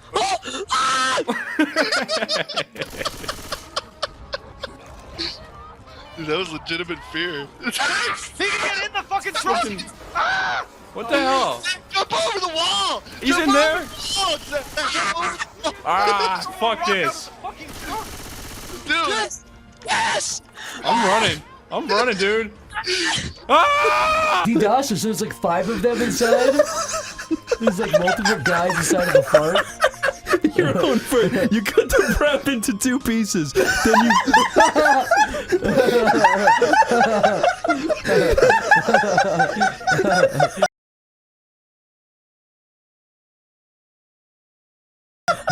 Dude, that was legitimate fear. He can get in the fucking truck! What the hell? Jump over the wall! He's Jump in there? over the wall! Ah, fuck this. Dude! Yes! I'm running, dude. Ah! DDoS, so there's like 5 of them inside. There's like multiple guys inside of a fart. Your own fart. You cut the wrap into 2 pieces. Then you.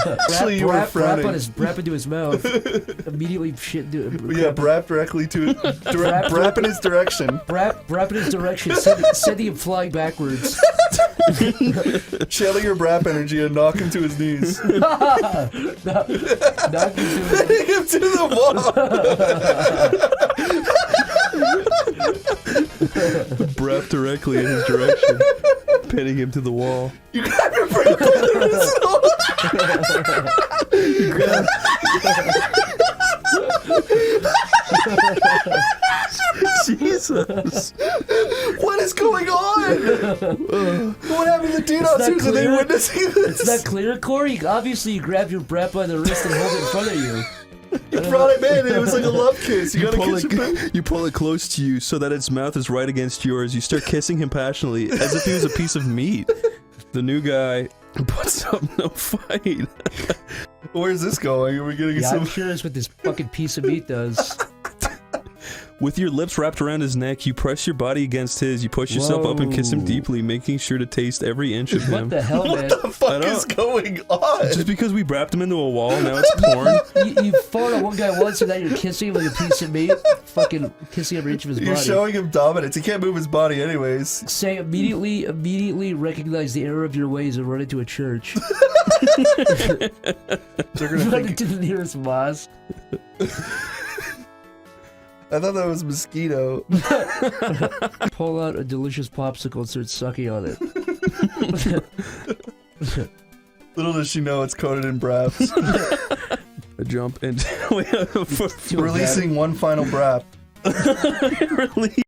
Actually, you were frowning. Brap into his mouth. Immediately shit into it. Yeah, brap directly to it. Brap in his direction. Brap in his direction, sending him flying backwards. Channeling your brap energy and knock him to his knees. Knock him to the wall. Brap directly in his direction, pinning him to the wall. You grab your brap by the wrist. You grab. Jesus. What is going on? What happened to the DDoS? Are they witnessing this? It's not clear, Corey. Obviously, you grab your brap by the wrist and hold it in front of you. You brought him in, and it was like a love kiss. You gotta pull kiss it, him. you pull it close to you so that its mouth is right against yours. You start kissing him passionately, as if he was a piece of meat. The new guy puts up no fight. Where's this going? Are we getting Yeah, some? I'm curious what this fucking piece of meat does. With your lips wrapped around his neck, you press your body against his. You push yourself up and kiss him deeply, making sure to taste every inch of him. What the hell, man? What the fuck is going on? Just because we wrapped him into a wall, now it's porn. You fought on one guy once, and now you're kissing him like a piece of meat. Fucking kissing every inch of his body. You're showing him dominance. He can't move his body anyways. Say immediately recognize the error of your ways and run into a church. They're gonna Run think. into the nearest mosque. I thought that was mosquito. Pull out a delicious popsicle and start sucking on it. Little does she know it's coated in braps. A jump and Releasing one final brap. Release.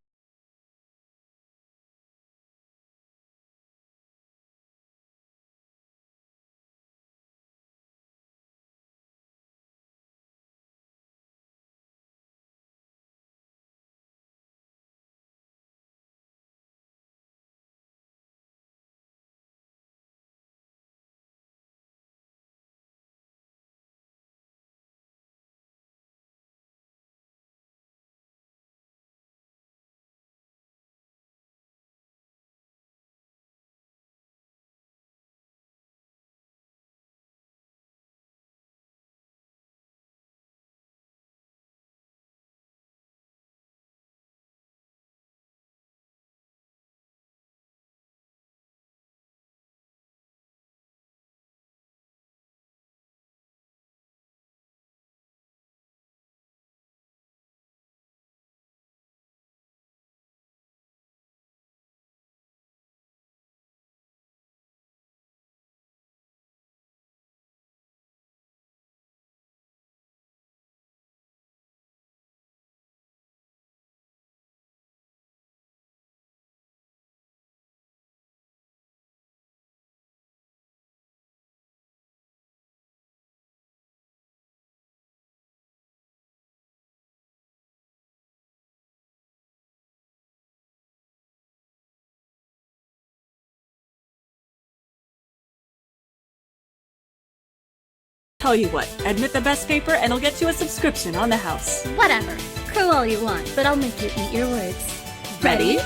Tell you what, admit the best paper and I'll get you a subscription on the house. Whatever. Crew all you want, but I'll make you eat your words. Ready?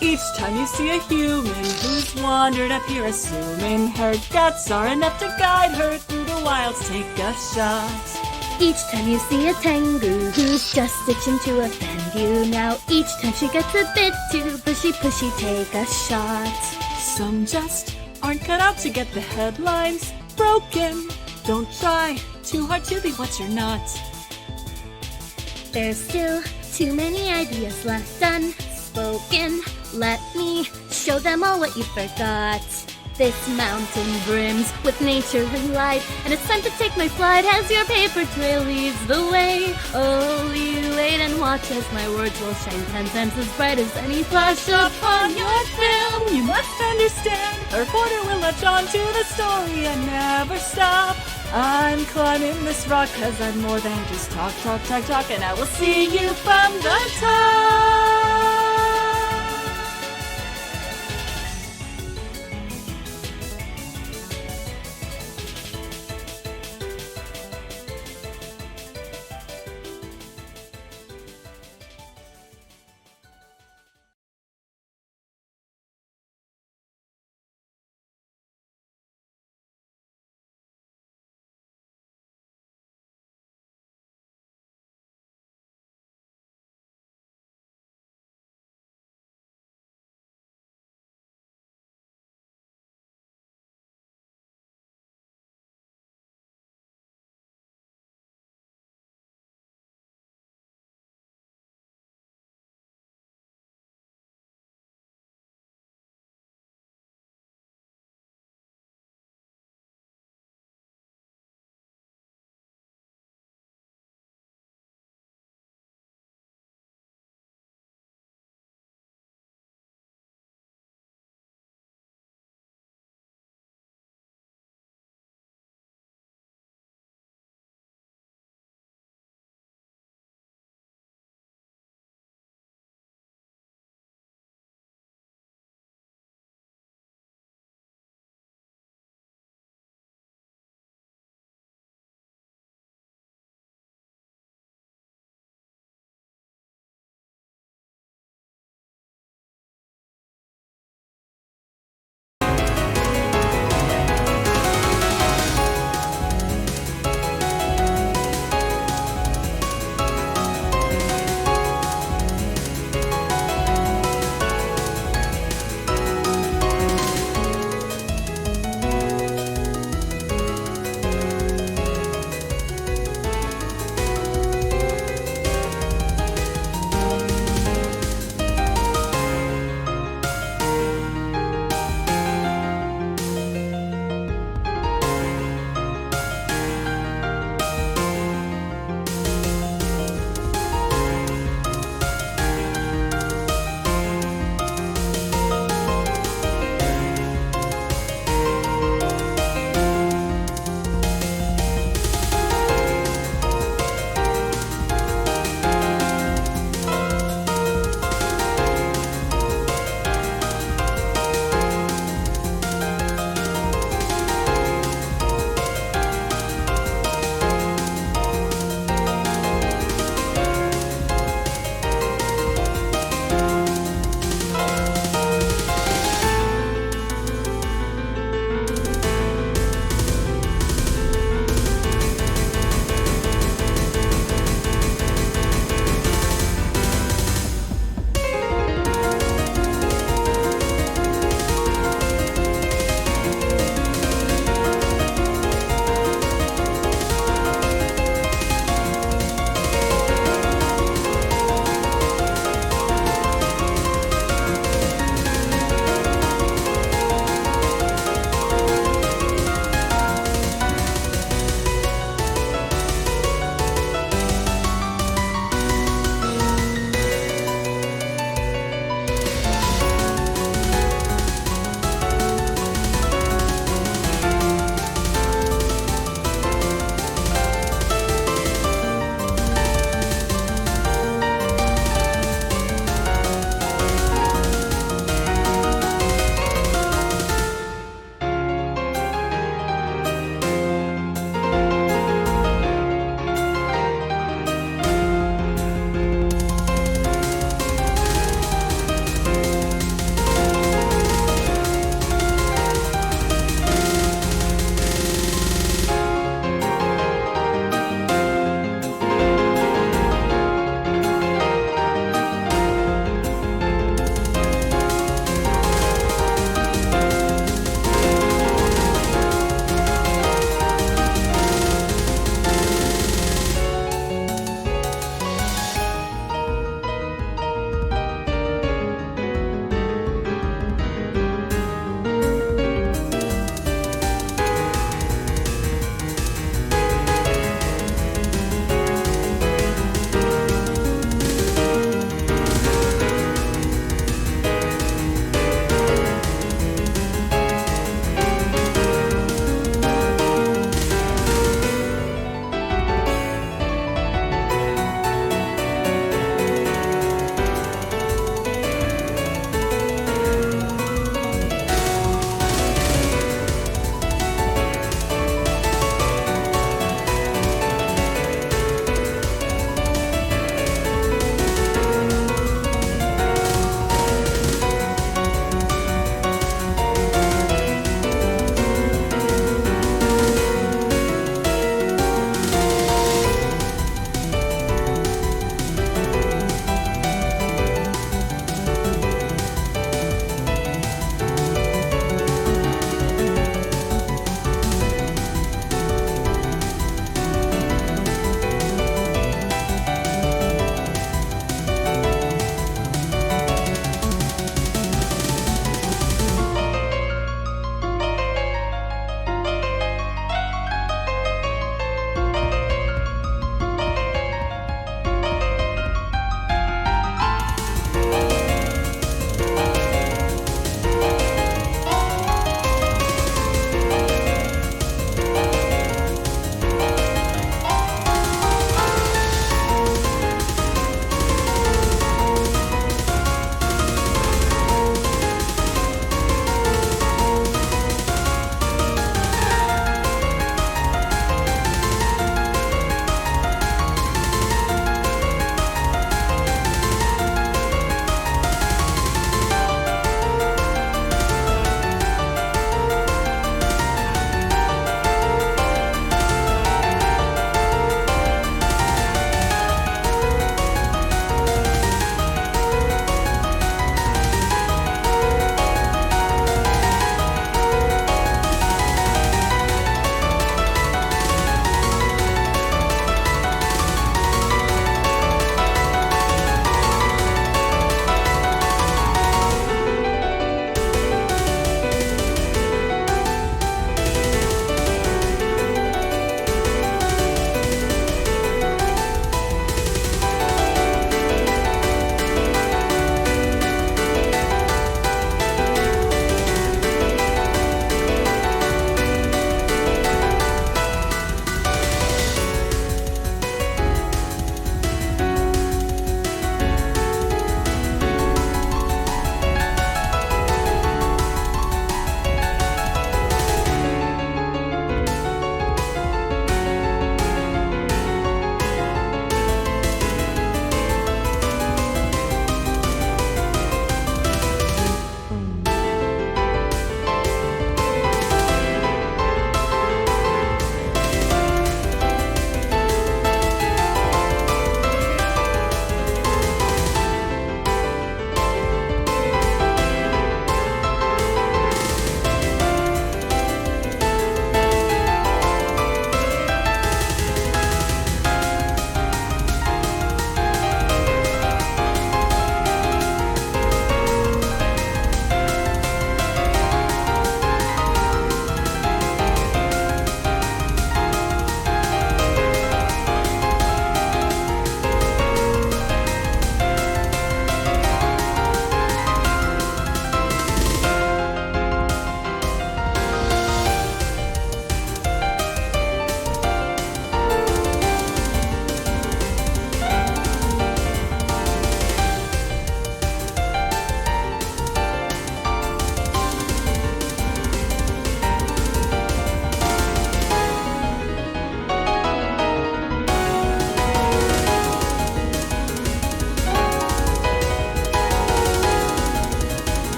Each time you see a human who's wandered up here, assuming her guts are enough to guide her through the wilds, take a shot. Each time you see a Tengu who's just itching to offend you, now each time she gets a bit too pushy, take a shot. Some just aren't cut out to get the headlines broken. Don't try too hard to be what you're not. There's still too many ideas left unspoken. Let me show them all what you forgot. This mountain brims with nature and light, and it's time to take my flight as your paper trail leads the way. Oh, you wait and watch as my words will shine 10 cents as bright as any flash upon your film. You must understand, a reporter will latch on to the story and never stop. I'm climbing this rock cause I'm more than just talk, and I will see you from the top.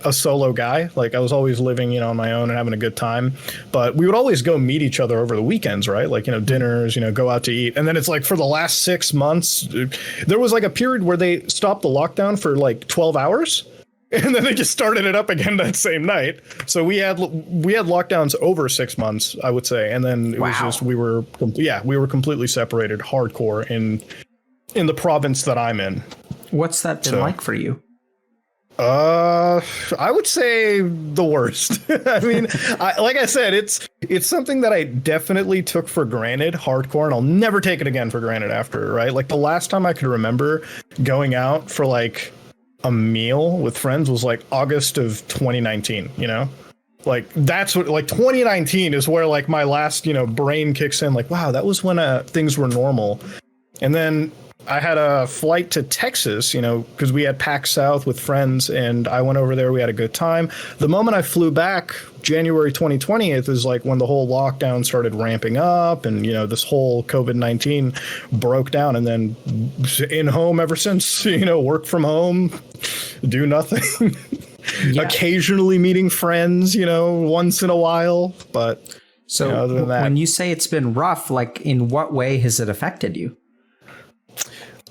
a solo guy. Like I was always living, on my own and having a good time. But we would always go meet each other over the weekends, right? Like, dinners, go out to eat. And then it's like for the last 6 months, there was like a period where they stopped the lockdown for like 12 hours. And then they just started it up again that same night. So we had lockdowns over 6 months, I would say. And then it was just, we were completely separated hardcore in the province that I'm in. What's that been like for you? I would say the worst. I mean, like I said, it's something that I definitely took for granted, hardcore, and I'll never take it again for granted after, right? Like the last time I could remember going out for like a meal with friends was like August of 2019, Like that's what, like 2019 is where like my last, brain kicks in, like, wow, that was when things were normal. And then I had a flight to Texas, because we had PAX South with friends, and I went over there. We had a good time. The moment I flew back, January 2020 is like when the whole lockdown started ramping up, and this whole COVID-19 broke down. And then in home ever since. Work from home, do nothing. Yeah. Occasionally meeting friends, once in a while, but so other than that, when you say it's been rough, like in what way has it affected you?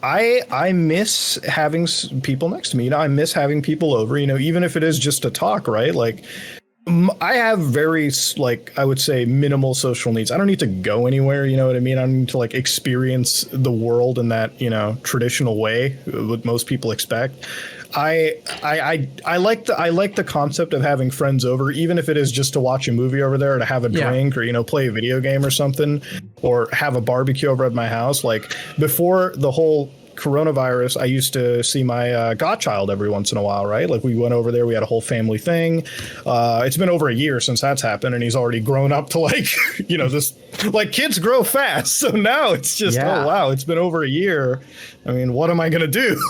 I miss having people next to me. I miss having people over, even if it is just to talk, right? Like I have very, like, I would say minimal social needs. I don't need to go anywhere. You know what I mean? I don't need to like experience the world in that, traditional way, what most people expect. I like the concept of having friends over, even if it is just to watch a movie over there, or to have a drink, or play a video game or something, or have a barbecue over at my house. Like before the whole coronavirus, I used to see my godchild every once in a while, right? Like we went over there, we had a whole family thing. It's been over a year since that's happened, and he's already grown up to like, this, like kids grow fast. So now it's just, oh wow, it's been over a year. I mean, what am I gonna do?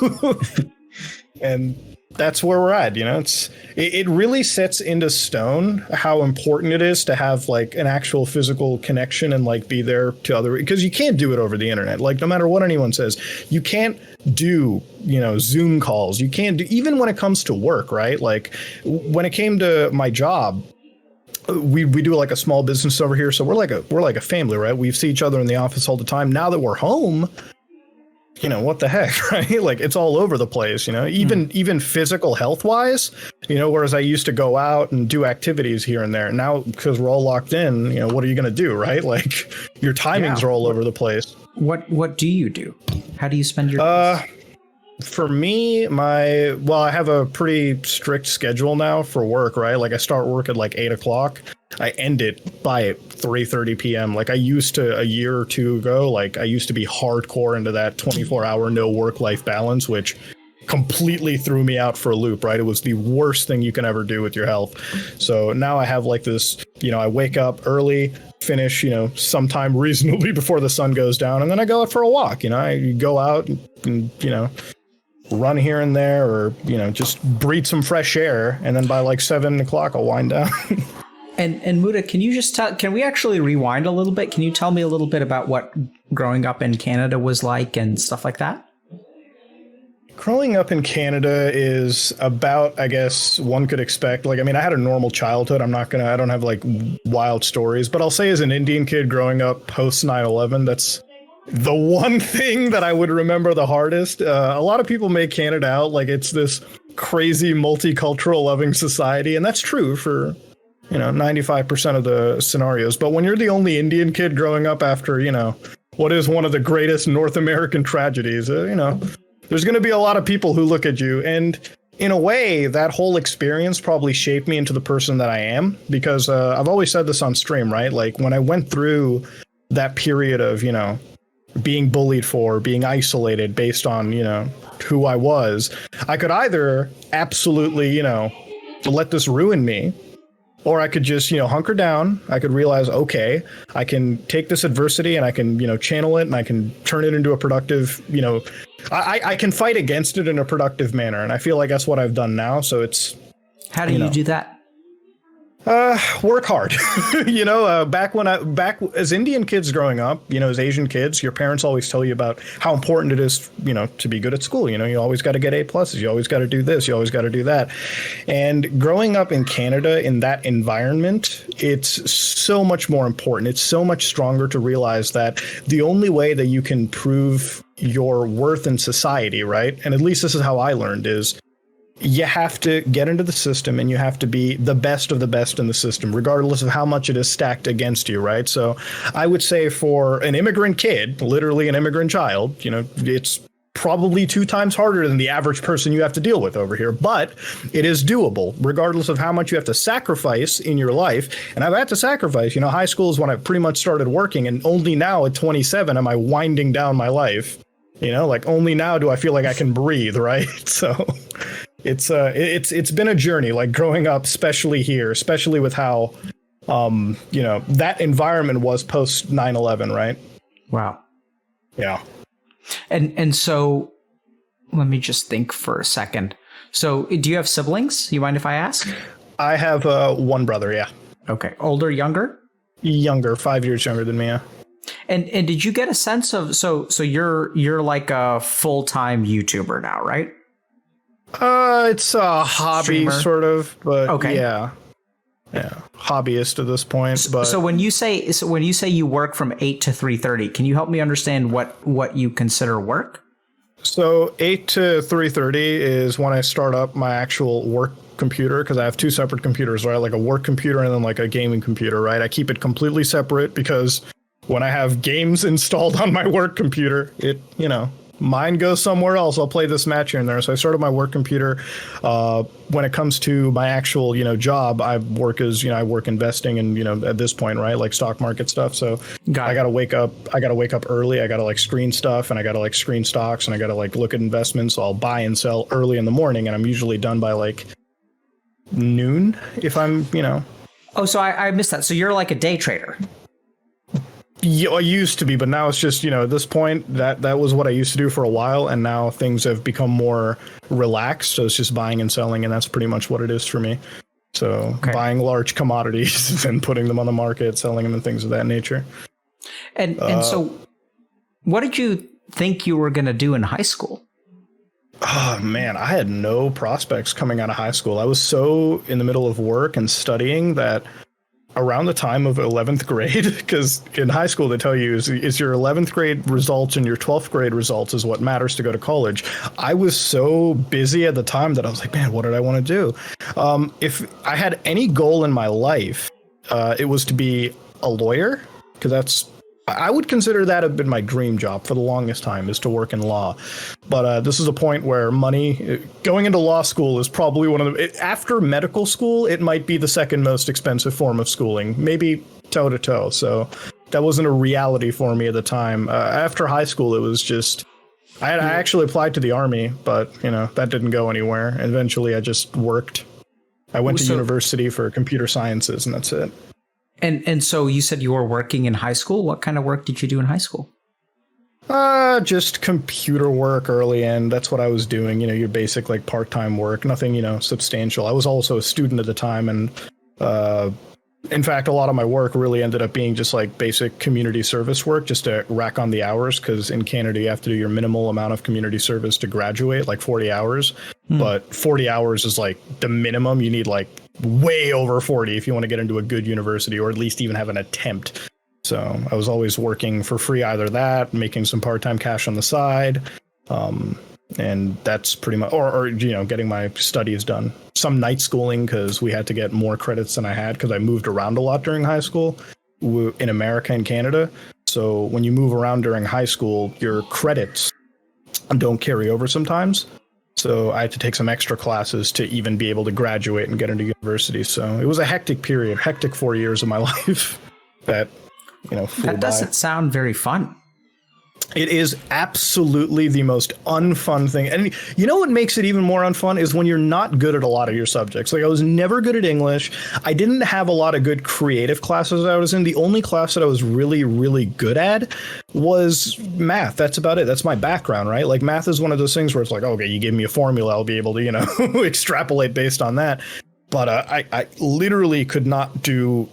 And that's where we're at, it really sets into stone how important it is to have like an actual physical connection and like be there to other, because you can't do it over the internet. Like no matter what anyone says, you can't do, Zoom calls. You can't do, even when it comes to work, right? Like when it came to my job, we do like a small business over here. So we're like a family, right? We see each other in the office all the time. Now that we're home, what the heck, right? Like it's all over the place, even physical health wise, whereas I used to go out and do activities here and there. Now, because we're all locked in, what are you going to do, right? Like your timings are all over the place. What do you do? How do you spend your days? For me, I have a pretty strict schedule now for work, right? Like I start work at like 8 o'clock. I end it by 3:30 p.m. Like I used to a year or two ago, like I used to be hardcore into that 24-hour no work-life balance, which completely threw me out for a loop, right? It was the worst thing you can ever do with your health. So now I have like this, I wake up early, finish, sometime reasonably before the sun goes down, and then I go out for a walk. I go out and run here and there, or just breathe some fresh air, and then by like 7 o'clock I'll wind down. And Muda, can you just can we actually rewind a little bit? Can you tell me a little bit about what growing up in Canada was like and stuff like that? Growing up in Canada is about, I guess, one could expect. Like, I mean, I had a normal childhood. I don't have like wild stories, but I'll say as an Indian kid growing up post 9/11, that's the one thing that I would remember the hardest. A lot of people make Canada out like it's this crazy multicultural loving society, and that's true for 95% of the scenarios. But when you're the only Indian kid growing up after what is one of the greatest North American tragedies, there's going to be a lot of people who look at you, and in a way that whole experience probably shaped me into the person that I am, because I've always said this on stream, right? Like when I went through that period of being bullied for being isolated based on who I was, I could either absolutely let this ruin me, or I could just hunker down. I could realize, okay, I can take this adversity and I can channel it, and I can turn it into a productive I can fight against it in a productive manner, and I feel like that's what I've done now. So it's how do you do that? Work hard. Back as Indian kids growing up, as Asian kids, your parents always tell you about how important it is, to be good at school. You always got to get A+. You always got to do this. You always got to do that. And growing up in Canada in that environment, it's so much more important. It's so much stronger to realize that the only way that you can prove your worth in society, right? And at least this is how I learned is, you have to get into the system and you have to be the best of the best in the system, regardless of how much it is stacked against you, right? So I would say for an immigrant kid, literally an immigrant child, it's probably 2 times harder than the average person you have to deal with over here, but it is doable, regardless of how much you have to sacrifice in your life. And I've had to sacrifice, high school is when I pretty much started working, and only now at 27 am I winding down my life. Only now do I feel like I can breathe, right? So it's been a journey, like growing up, especially here, especially with how that environment was post 9/11, right? Wow. Yeah. And so let me just think for a second. So do you have siblings? You mind if I ask? I have one brother, yeah. Okay. Older, younger? Younger, 5 years younger than me, yeah. And did you get a sense of so you're like a full-time YouTuber now, right? It's a hobby Streamer. sort of, but okay. Yeah, hobbyist at this point. But so when you say you work from 8 to 3:30, can you help me understand what you consider work? So 8 to 3:30 is when I start up my actual work computer, because I have 2 separate computers, right? Like a work computer and then like a gaming computer, right? I keep it completely separate because when I have games installed on my work computer, mine goes somewhere else. I'll play this match here and there. So I started my work computer. When it comes to my actual, job, I work investing and, at this point, right, like stock market stuff. So I got to wake up early. I got to screen stuff, and I got to screen stocks, and I got to look at investments. So I'll buy and sell early in the morning, and I'm usually done by noon if I'm, Oh, so I missed that. So you're like a day trader. Yeah, I used to be, but now it's just, at this point, that was what I used to do for a while, and now things have become more relaxed, so it's just buying and selling, and that's pretty much what it is for me. So buying large commodities and putting them on the market, selling them, and things of that nature. And so what did you think you were going to do in high school? Oh, man, I had no prospects coming out of high school. I was so in the middle of work and studying that around the time of 11th grade, because in high school they tell you is your 11th grade results and your 12th grade results is what matters to go to college. I was so busy at the time that I was like, man, what did I want to do? If I had any goal in my life, it was to be a lawyer, because I would consider that have been my dream job for the longest time, is to work in law. But this is a point where going into law school is probably after medical school, it might be the second most expensive form of schooling, maybe toe to toe. So that wasn't a reality for me at the time. After high school, it was just, I actually applied to the Army, but that didn't go anywhere. And eventually I just worked. I went to university for computer sciences, and that's it. And so you said you were working in high school. What kind of work did you do in high school? Just computer work early in. That's what I was doing. Your basic part-time work, nothing, substantial. I was also a student at the time, and in fact, a lot of my work really ended up being just basic community service work, just to rack on the hours, because in Canada you have to do your minimal amount of community service to graduate, 40 hours. But 40 hours is the minimum. You need way over 40 if you want to get into a good university, or at least even have an attempt. So I was always working for free, either that, making some part-time cash on the side, and that's pretty much, or getting my studies done. Some night schooling, because we had to get more credits than I had, because I moved around a lot during high school in America and Canada. So when you move around during high school, your credits don't carry over sometimes. So I had to take some extra classes to even be able to graduate and get into university. So it was a hectic 4 years of my life that, that doesn't sound very fun. It is absolutely the most unfun thing. And what makes it even more unfun is when you're not good at a lot of your subjects. I was never good at English. I didn't have a lot of good creative classes I was in. The only class that I was really, really good at was math. That's about it. That's my background, right? Math is one of those things where it's okay, you give me a formula, I'll be able to, extrapolate based on that. But I literally could not do.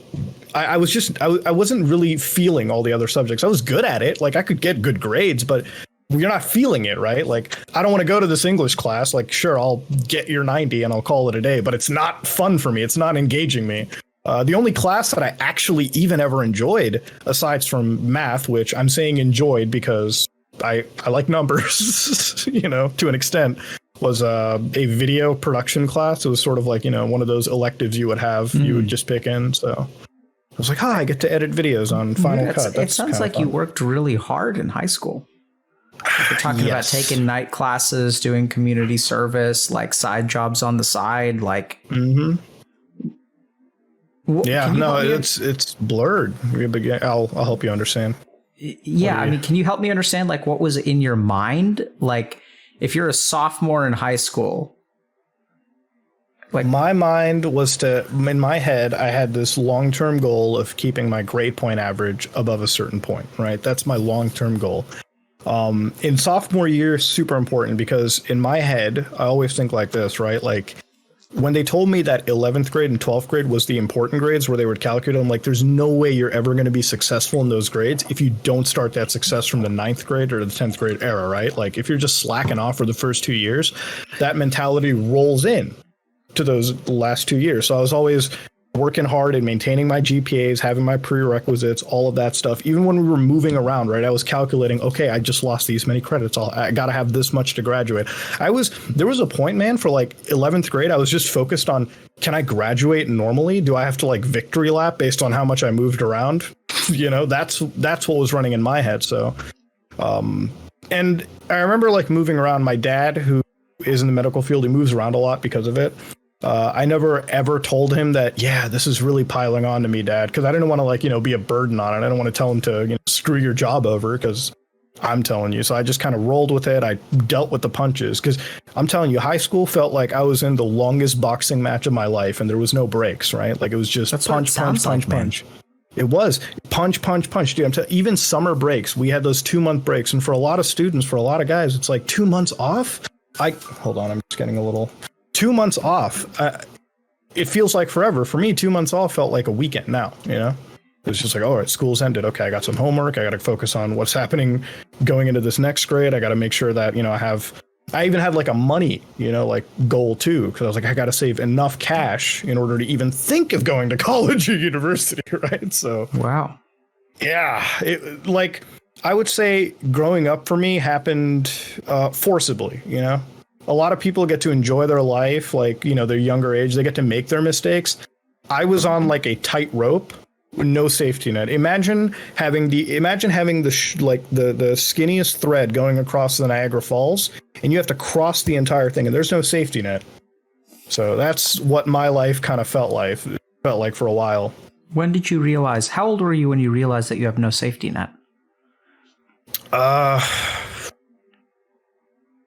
I wasn't really feeling all the other subjects. I was good at it. Like I could get good grades, but you're not feeling it, right? Like I don't want to go to this English class. Like sure, I'll get your 90 and I'll call it a day, but it's not fun for me. It's not engaging me. The only class that I actually even ever enjoyed, aside from math, which I'm saying enjoyed because I like numbers, you know, to an extent, was a video production class. It was sort of like, you know, one of those electives you would have, you would just pick in. So I was like, I get to edit videos on Final Cut. It sounds like you worked really hard in high school. Like you're talking about taking night classes, doing community service, like side jobs on the side, like. Yeah, no, it's blurred. I'll help you understand. Yeah, I mean, can you help me understand like what was in your mind? Like if you're a sophomore in high school. Like my mind was in my head, I had this long-term goal of keeping my grade point average above a certain point, right? That's my long-term goal. In sophomore year, super important because in my head, I always think like this, right? Like when they told me that 11th grade and 12th grade was the important grades where they would calculate, I'm like, there's no way you're ever going to be successful in those grades if you don't start that success from the 9th grade or the 10th grade era, right? Like if you're just slacking off for the first 2 years, that mentality rolls in to those last 2 years. So I was always working hard and maintaining my GPAs, having my prerequisites, all of that stuff. Even when we were moving around, right, I was calculating, okay, I just lost these many credits. I got to have this much to graduate. There was a point, man, for like 11th grade, I was just focused on, can I graduate normally? Do I have to like victory lap based on how much I moved around? You know, that's what was running in my head. So, and I remember like moving around. My dad, who is in the medical field, he moves around a lot because of it. I never ever told him that, yeah, this is really piling on to me, Dad, because I didn't want to like, you know, be a burden on it. I didn't want to tell him to, you know, screw your job over because I'm telling you. So I just kind of rolled with it. I dealt with the punches because I'm telling you, high school felt like I was in the longest boxing match of my life and there was no breaks, right? Like it was just punch. It was punch. Dude, even summer breaks, we had those 2-month breaks. And for a lot of students, for a lot of guys, it's like 2 months off. Hold on, I'm just getting a little... 2 months off, it feels like forever. For me, 2 months off felt like a weekend now, you know? It was just like, all right, school's ended. Okay, I got some homework. I got to focus on what's happening going into this next grade. I got to make sure that, you know, I even had like a money, you know, like goal too, because I was like, I got to save enough cash in order to even think of going to college or university, right? So, wow. Yeah, like I would say growing up for me happened forcibly, you know? A lot of people get to enjoy their life, like, you know, their younger age, they get to make their mistakes. I was on like a tight rope with no safety net. Imagine having the skinniest thread going across the Niagara Falls and you have to cross the entire thing and there's no safety net. So that's what my life kind of felt like for a while. When did you realize, how old were you when you realized that you have no safety net?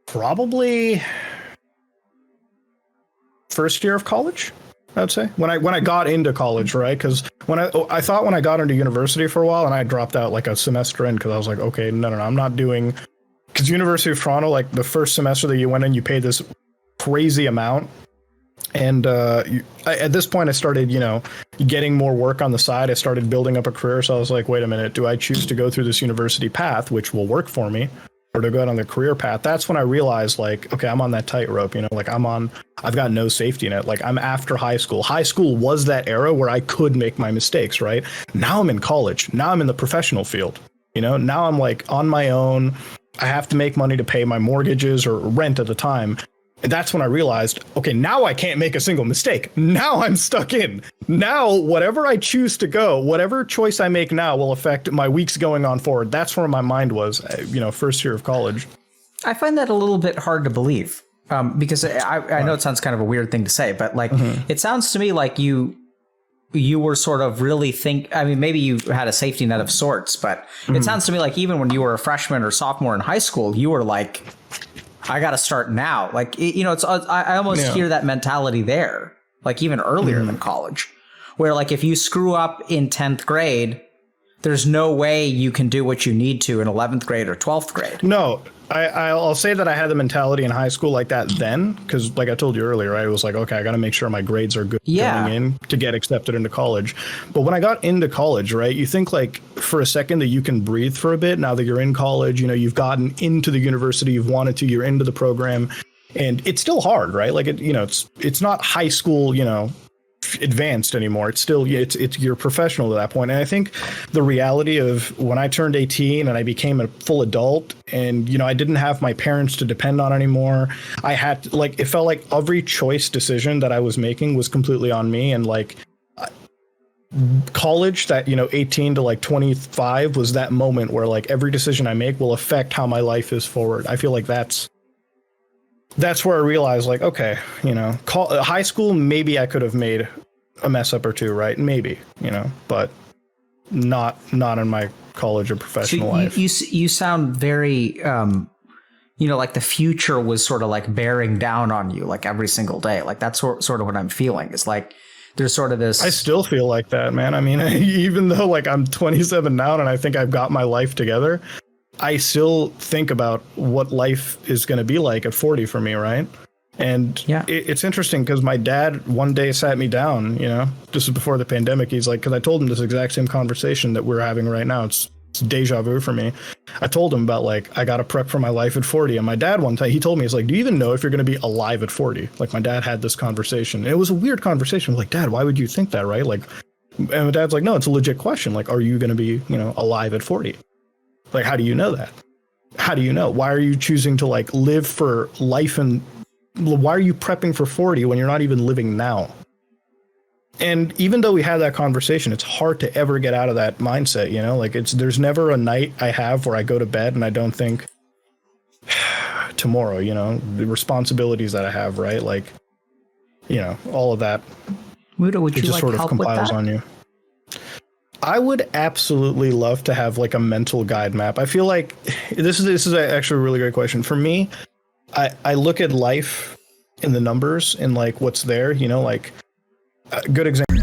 Probably first year of college, I'd say. When I got into college, right? Because when I thought when I got into university for a while, and I dropped out like a semester in because I was like, okay, no, I'm not doing. Because University of Toronto, like the first semester that you went in, you paid this crazy amount, and at this point, I started, you know, getting more work on the side. I started building up a career, so I was like, wait a minute, do I choose to go through this university path, which will work for me, or to go out on the career path? That's when I realized, like, okay, I'm on that tightrope, you know, like I've got no safety net. Like I'm after high school. High school was that era where I could make my mistakes, right? Now I'm in college. Now I'm in the professional field, you know, now I'm like on my own. I have to make money to pay my mortgages or rent at the time. And that's when I realized, okay, now I can't make a single mistake. Now I'm stuck in. Now, whatever I choose to go, whatever choice I make now will affect my weeks going on forward. That's where my mind was, you know, first year of college. I find that a little bit hard to believe because I know it sounds kind of a weird thing to say, but like it sounds to me like you were sort of really I mean, maybe you had a safety net of sorts, but it sounds to me like even when you were a freshman or sophomore in high school, you were like, I got to start now. Like, you know, I almost hear that mentality there, like even earlier than college, where like if you screw up in 10th grade, there's no way you can do what you need to in 11th grade or 12th grade. No, I'll say that I had the mentality in high school like that then, because like I told you earlier, I was like, okay, I got to make sure my grades are good going in to get accepted into college. But when I got into college, right, you think like for a second that you can breathe for a bit now that you're in college, you know, you've gotten into the university you've wanted to, you're into the program, and it's still hard, right? Like, it, you know, it's not high school, you know, advanced anymore. It's still, it's you're professional at that point. And I think the reality of when I turned 18 and I became a full adult, and you know, I didn't have my parents to depend on anymore, I had to, like, it felt like every choice decision that I was making was completely on me. And like college, that, you know, 18 to like 25 was that moment where like every decision I make will affect how my life is forward. I feel like that's where I realized, like, okay, you know, high school, maybe I could have made a mess up or two, right? Maybe, you know, but not in my college or professional life. You sound very, you know, like the future was sort of like bearing down on you, like every single day. Like that's sort of what I'm feeling. It's like there's sort of this. I still feel like that, man. I mean, even though like I'm 27 now and I think I've got my life together, I still think about what life is going to be like at 40 for me, right? And it's interesting because my dad one day sat me down, you know, this is before the pandemic. He's like, because I told him this exact same conversation that we're having right now. It's deja vu for me. I told him about, like, I got to prep for my life at 40. And my dad one time, he told me, he's like, do you even know if you're going to be alive at 40? Like, my dad had this conversation. And it was a weird conversation. I was like, Dad, why would you think that, right? Like, and my dad's like, no, it's a legit question. Like, are you going to be, you know, alive at 40? Like, how do you know that? How do you know? Why are you choosing to like live for life, and why are you prepping for 40 when you're not even living now? And even though we had that conversation, it's hard to ever get out of that mindset, you know, like there's never a night I have where I go to bed and I don't think tomorrow, you know, the responsibilities that I have, right? Like, you know, all of that. Muda, would it you just like sort of help compiles with that? on you. I would absolutely love to have like a mental guide map. I feel like this is actually a really great question. For me, I look at life in the numbers and like what's there, you know, like a good example.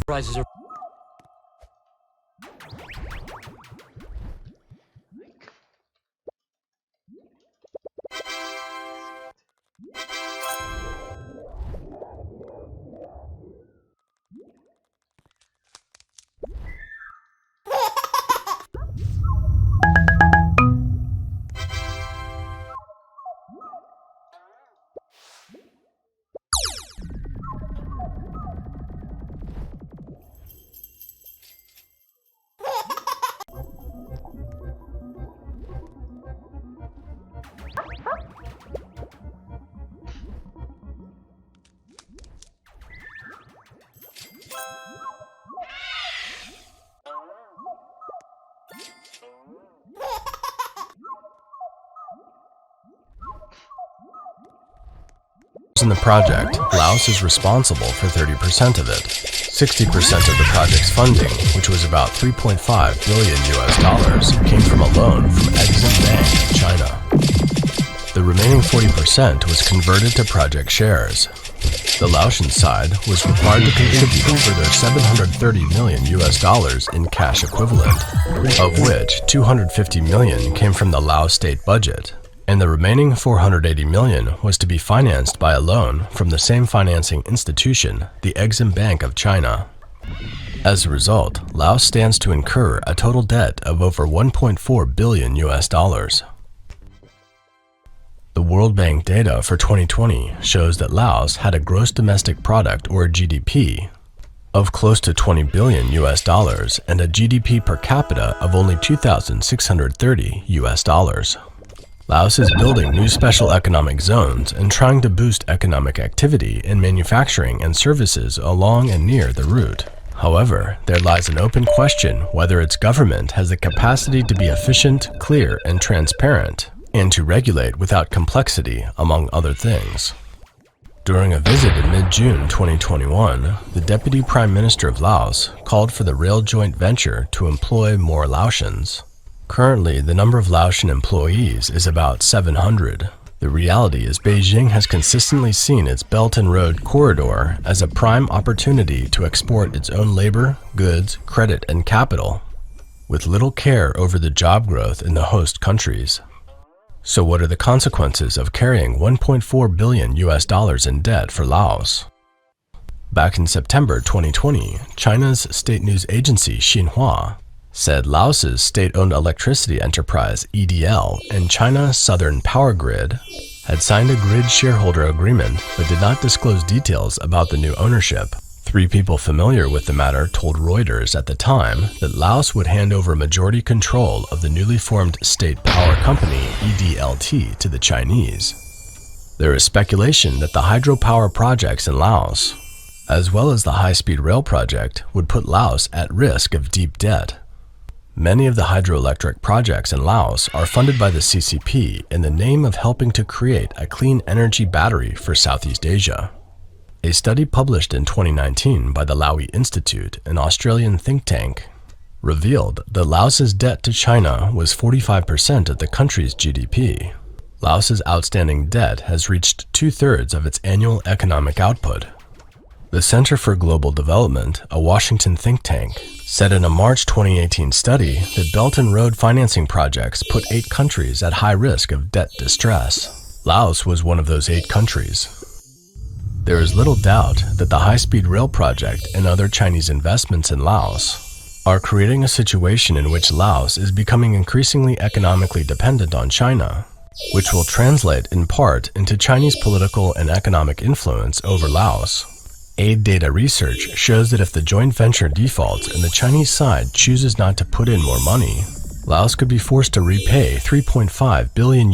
Prizes are in the project, Laos is responsible for 30% of it. 60% of the project's funding, which was about $3.5 billion, came from a loan from Exim Bank in China. The remaining 40% was converted to project shares. The Laotian side was required to contribute a further $730 million in cash equivalent, of which $250 million came from the Laos state budget, and the remaining $480 million was to be financed by a loan from the same financing institution, the Exim Bank of China. As a result, Laos stands to incur a total debt of over $1.4 billion. The World Bank data for 2020 shows that Laos had a gross domestic product, or GDP, of close to $20 billion and a GDP per capita of only $2,630. Laos is building new special economic zones and trying to boost economic activity in manufacturing and services along and near the route. However, there lies an open question whether its government has the capacity to be efficient, clear, and transparent, and to regulate without complexity, among other things. During a visit in mid-June 2021, the Deputy Prime Minister of Laos called for the rail joint venture to employ more Laotians. Currently, the number of Laotian employees is about 700. The reality is Beijing has consistently seen its Belt and Road corridor as a prime opportunity to export its own labor, goods, credit, and capital, with little care over the job growth in the host countries. So what are the consequences of carrying $1.4 billion in debt for Laos? Back in September 2020, China's state news agency Xinhua said Laos's state-owned electricity enterprise EDL and China Southern Power Grid had signed a grid shareholder agreement but did not disclose details about the new ownership. 3 people familiar with the matter told Reuters at the time that Laos would hand over majority control of the newly formed state power company EDLT to the Chinese. There is speculation that the hydropower projects in Laos, as well as the high-speed rail project, would put Laos at risk of deep debt. Many of the hydroelectric projects in Laos are funded by the CCP in the name of helping to create a clean energy battery for Southeast Asia. A study published in 2019 by the Lowy Institute, an Australian think tank, revealed that Laos's debt to China was 45% of the country's GDP. Laos's outstanding debt has reached 2/3 of its annual economic output. The Center for Global Development, a Washington think tank, said in a March 2018 study that Belt and Road financing projects put 8 countries at high risk of debt distress. Laos was one of those 8 countries. There is little doubt that the high-speed rail project and other Chinese investments in Laos are creating a situation in which Laos is becoming increasingly economically dependent on China, which will translate in part into Chinese political and economic influence over Laos. Aid data research shows that if the joint venture defaults and the Chinese side chooses not to put in more money, Laos could be forced to repay $3.5 billion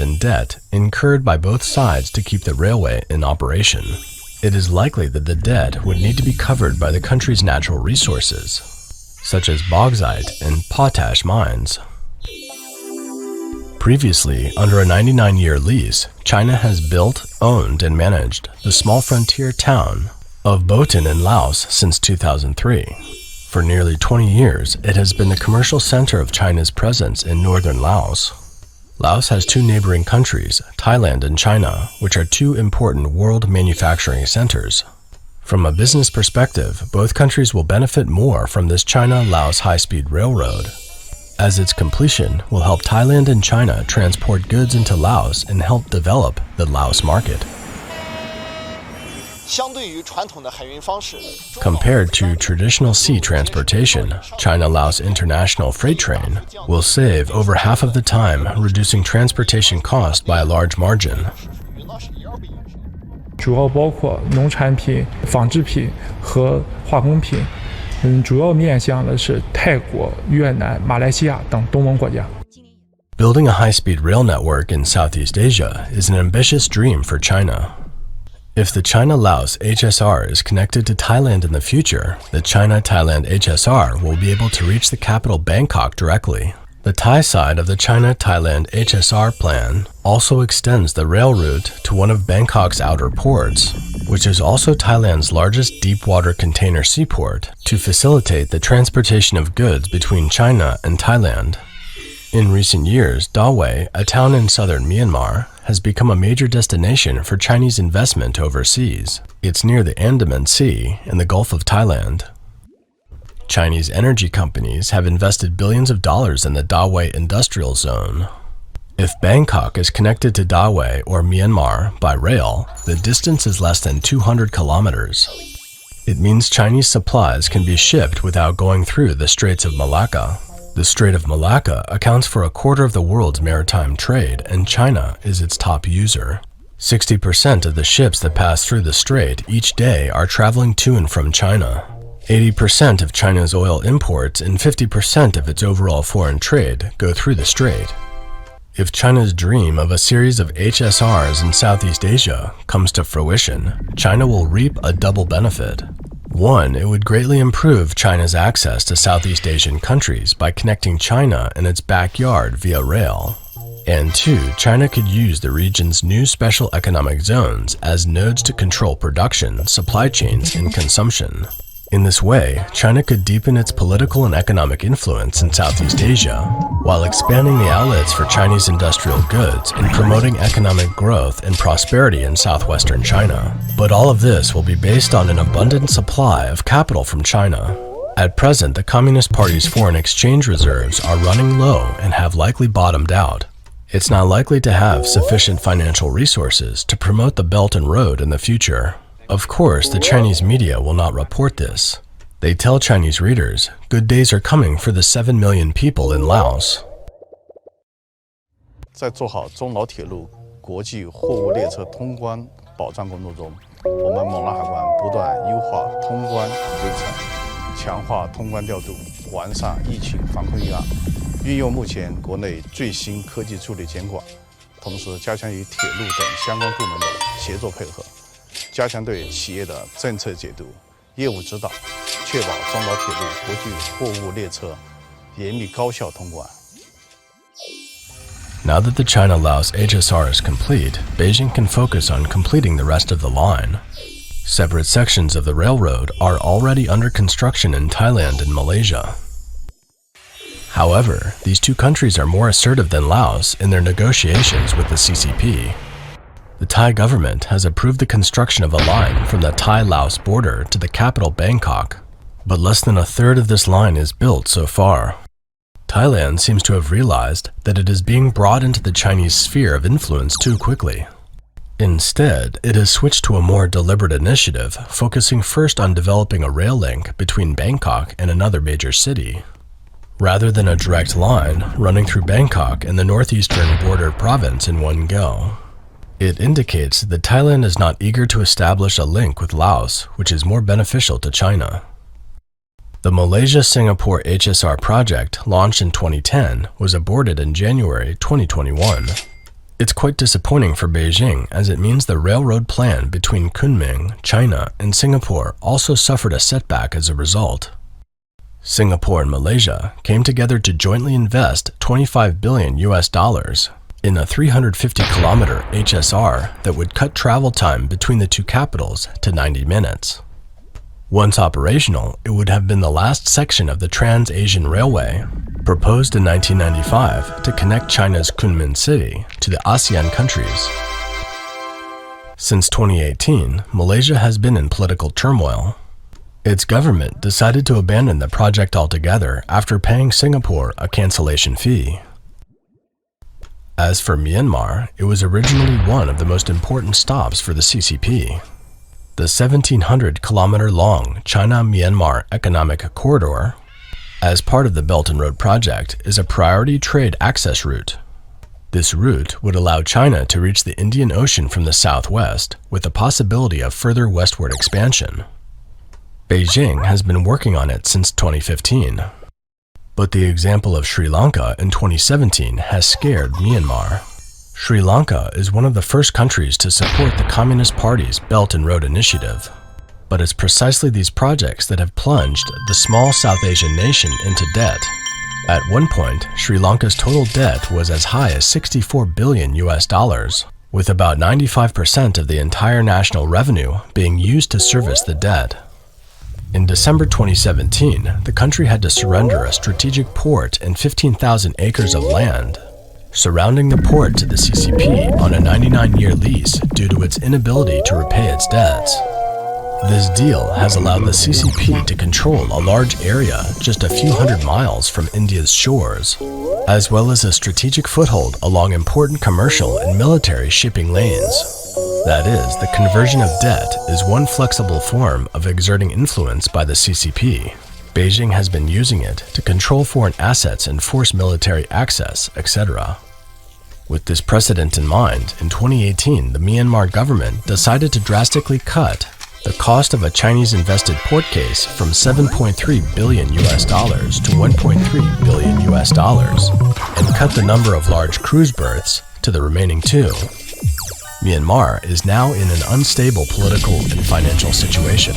in debt incurred by both sides to keep the railway in operation. It is likely that the debt would need to be covered by the country's natural resources, such as bauxite and potash mines. Previously, under a 99-year lease, China has built, owned, and managed the small frontier town of Botan in Laos since 2003. For nearly 20 years, it has been the commercial center of China's presence in northern Laos. Laos has 2 neighboring countries, Thailand and China, which are 2 important world manufacturing centers. From a business perspective, both countries will benefit more from this China-Laos high-speed railroad, as its completion will help Thailand and China transport goods into Laos and help develop the Laos market. Compared to traditional sea transportation, China-Laos International Freight Train will save over half of the time, reducing transportation cost by a large margin. 主要包括农产品、纺织品和化工品，主要面向的是泰国、越南、马来西亚等东盟国家。 Building a high-speed rail network in Southeast Asia is an ambitious dream for China. If the China-Laos HSR is connected to Thailand in the future, the China-Thailand HSR will be able to reach the capital Bangkok directly. The Thai side of the China-Thailand HSR plan also extends the rail route to one of Bangkok's outer ports, which is also Thailand's largest deep-water container seaport, to facilitate the transportation of goods between China and Thailand. In recent years, Dawei, a town in southern Myanmar, has become a major destination for Chinese investment overseas. It's near the Andaman Sea in the Gulf of Thailand. Chinese energy companies have invested billions of dollars in the Dawei industrial zone. If Bangkok is connected to Dawei or Myanmar by rail, the distance is less than 200 kilometers. It means Chinese supplies can be shipped without going through the Straits of Malacca. The Strait of Malacca accounts for a quarter of the world's maritime trade, and China is its top user. 60% of the ships that pass through the strait each day are traveling to and from China. 80% of China's oil imports and 50% of its overall foreign trade go through the strait. If China's dream of a series of HSRs in Southeast Asia comes to fruition, China will reap a double benefit. One, it would greatly improve China's access to Southeast Asian countries by connecting China and its backyard via rail. And two, China could use the region's new special economic zones as nodes to control production, supply chains, and consumption. In this way, China could deepen its political and economic influence in Southeast Asia, while expanding the outlets for Chinese industrial goods and promoting economic growth and prosperity in southwestern China. But all of this will be based on an abundant supply of capital from China. At present, the Communist Party's foreign exchange reserves are running low and have likely bottomed out. It's not likely to have sufficient financial resources to promote the Belt and Road in the future. Of course, the Chinese media will not report this. They tell Chinese readers, good days are coming for the 7 million people in Laos. 在做好中老铁路国际货物列车通关保障工作中，我们勐腊海关不断优化通关流程，强化通关调度，完善疫情防控预案，运用目前国内最新科技处理监管，同时加强与铁路等相关部门的协作配合。 加强对企业的政策解读、业务指导，确保中老铁路国际货物列车严密高效通关。 Now that the China-Laos HSR is complete, Beijing can focus on completing the rest of the line. Separate sections of the railroad are already under construction in Thailand and Malaysia. However, these two countries are more assertive than Laos in their negotiations with the CCP. The Thai government has approved the construction of a line from the Thai-Laos border to the capital Bangkok, but less than a third of this line is built so far. Thailand seems to have realized that it is being brought into the Chinese sphere of influence too quickly. Instead, it has switched to a more deliberate initiative, focusing first on developing a rail link between Bangkok and another major city. Rather than a direct line running through Bangkok and the northeastern border province in one go. It indicates that Thailand is not eager to establish a link with Laos, which is more beneficial to China. The Malaysia-Singapore HSR project, launched in 2010, was aborted in January 2021. It's quite disappointing for Beijing, as it means the railroad plan between Kunming, China, and Singapore also suffered a setback as a result. Singapore and Malaysia came together to jointly invest $25 billion in a 350-kilometer HSR that would cut travel time between the two capitals to 90 minutes. Once operational, it would have been the last section of the Trans-Asian Railway, proposed in 1995 to connect China's Kunming City to the ASEAN countries. Since 2018, Malaysia has been in political turmoil. Its government decided to abandon the project altogether after paying Singapore a cancellation fee. As for Myanmar, it was originally one of the most important stops for the CCP. The 1,700-kilometer-long China-Myanmar Economic Corridor, as part of the Belt and Road project, is a priority trade access route. This route would allow China to reach the Indian Ocean from the southwest, with the possibility of further westward expansion. Beijing has been working on it since 2015. But the example of Sri Lanka in 2017 has scared Myanmar. Sri Lanka is one of the first countries to support the Communist Party's Belt and Road Initiative. But it's precisely these projects that have plunged the small South Asian nation into debt. At one point, Sri Lanka's total debt was as high as $64 billion, with about 95% of the entire national revenue being used to service the debt. In December 2017, the country had to surrender a strategic port and 15,000 acres of land surrounding the port to the CCP on a 99-year lease due to its inability to repay its debts. This deal has allowed the CCP to control a large area just a few hundred miles from India's shores, as well as a strategic foothold along important commercial and military shipping lanes. That is, the conversion of debt is one flexible form of exerting influence by the CCP. Beijing has been using it to control foreign assets and force military access, etc. With this precedent in mind, in 2018, the Myanmar government decided to drastically cut the cost of a Chinese-invested port case from $7.3 billion to $1.3 billion and cut the number of large cruise berths to the remaining 2. Myanmar is now in an unstable political and financial situation.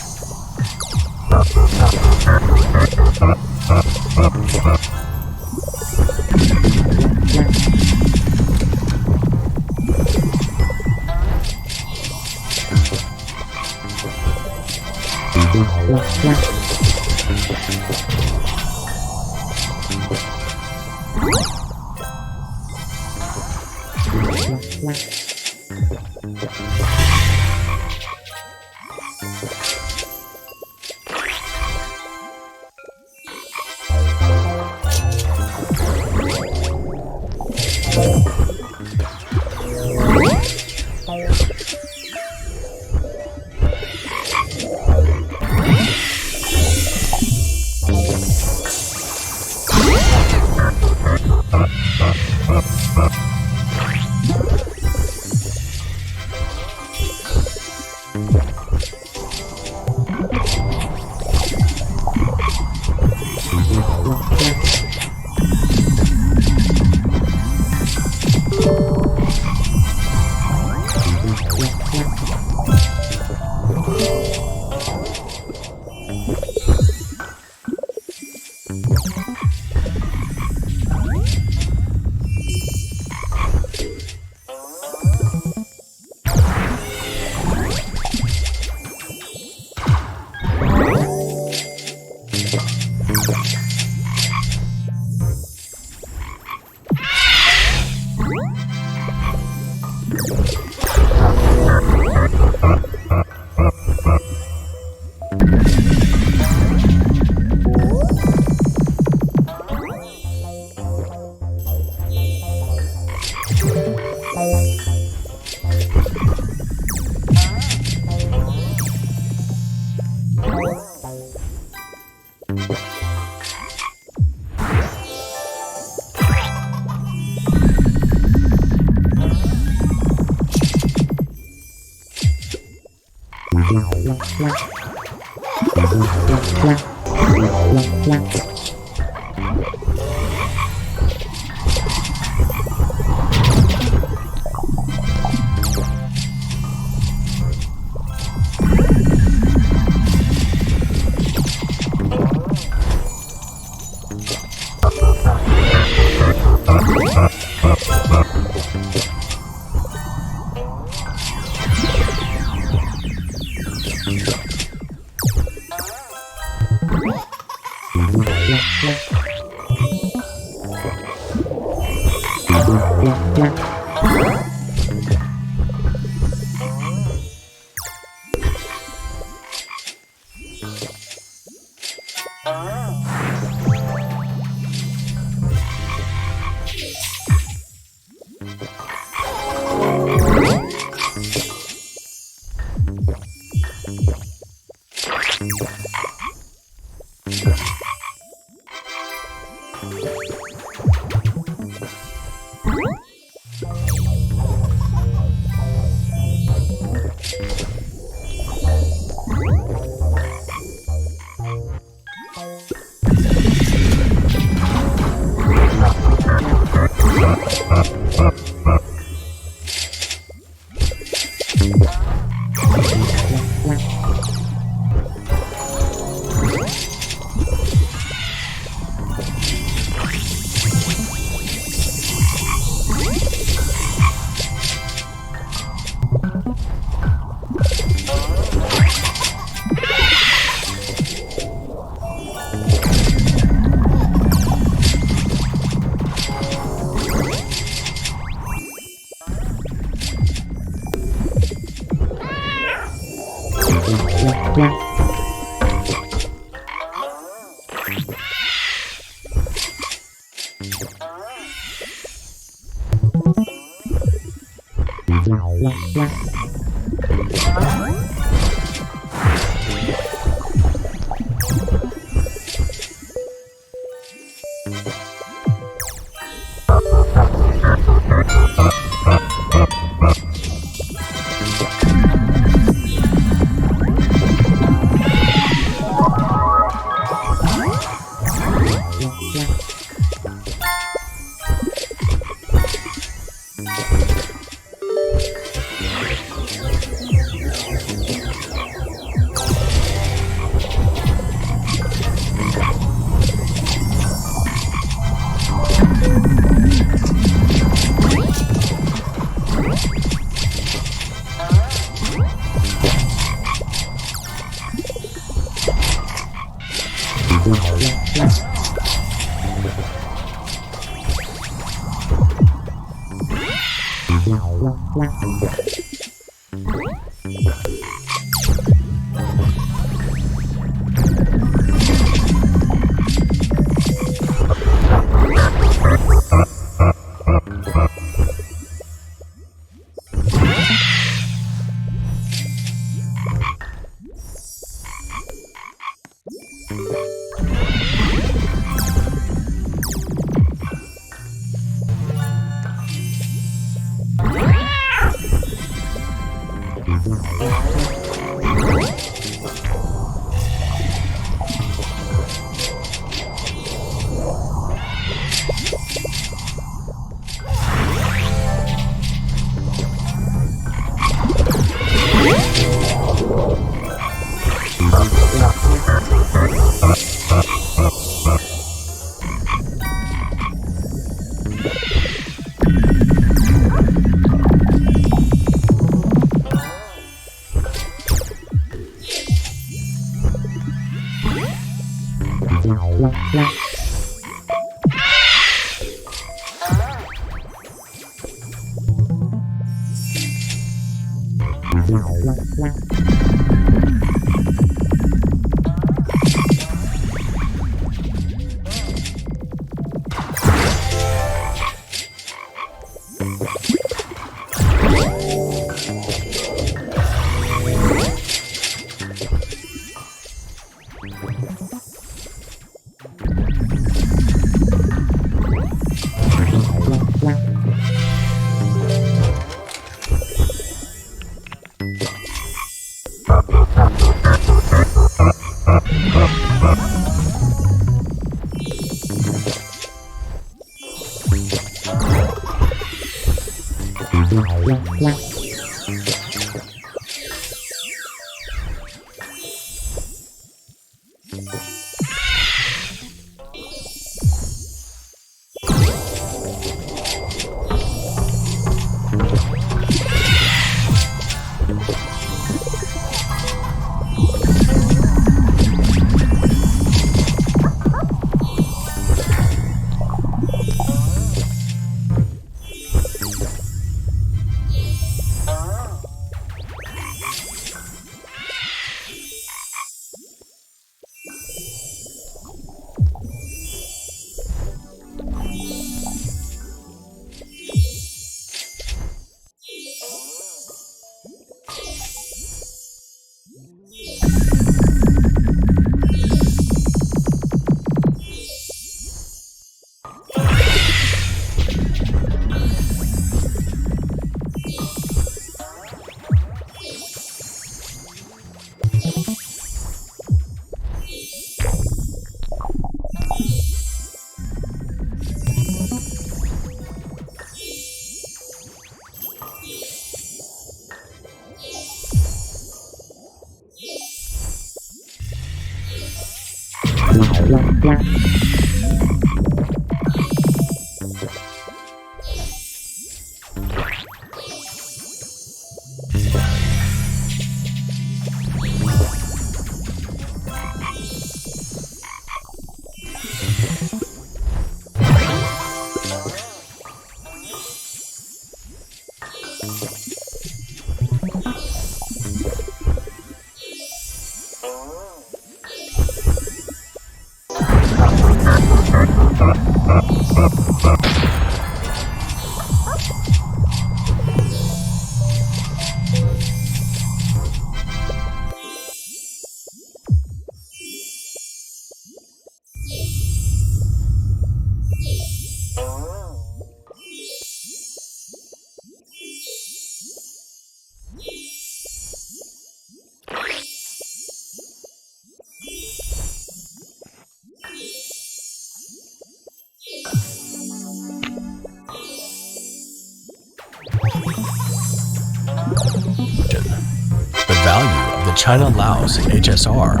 The value of the China-Laos HSR.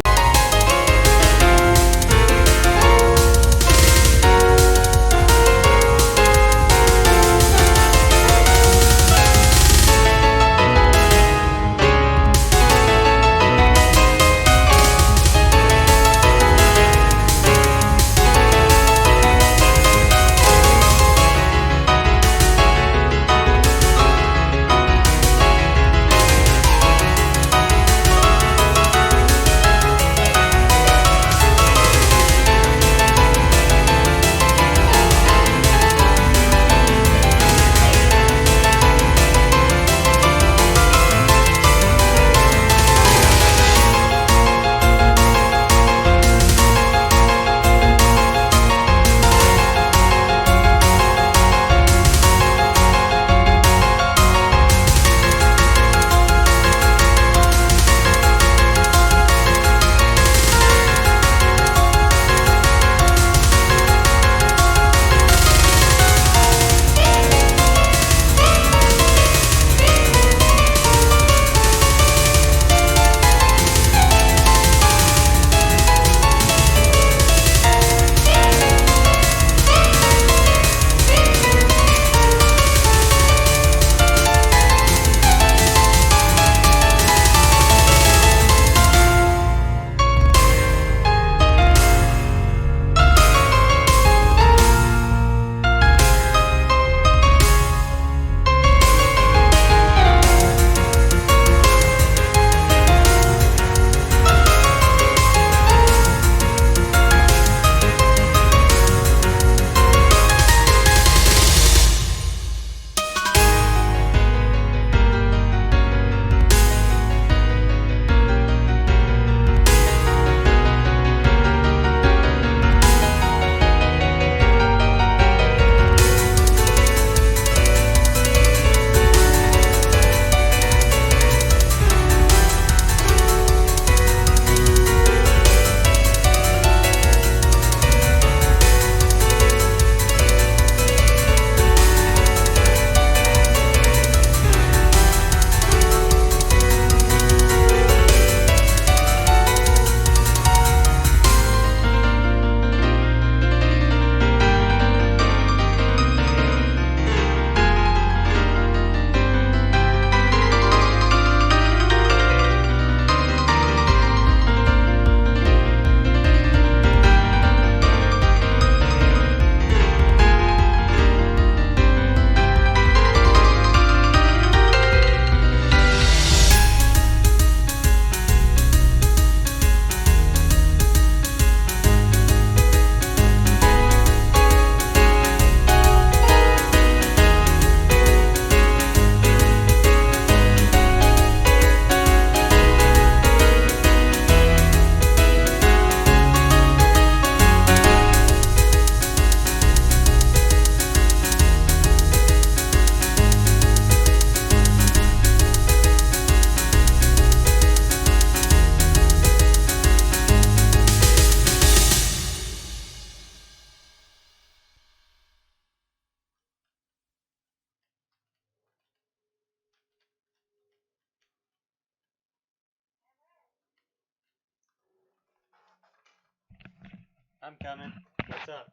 I'm coming. What's up?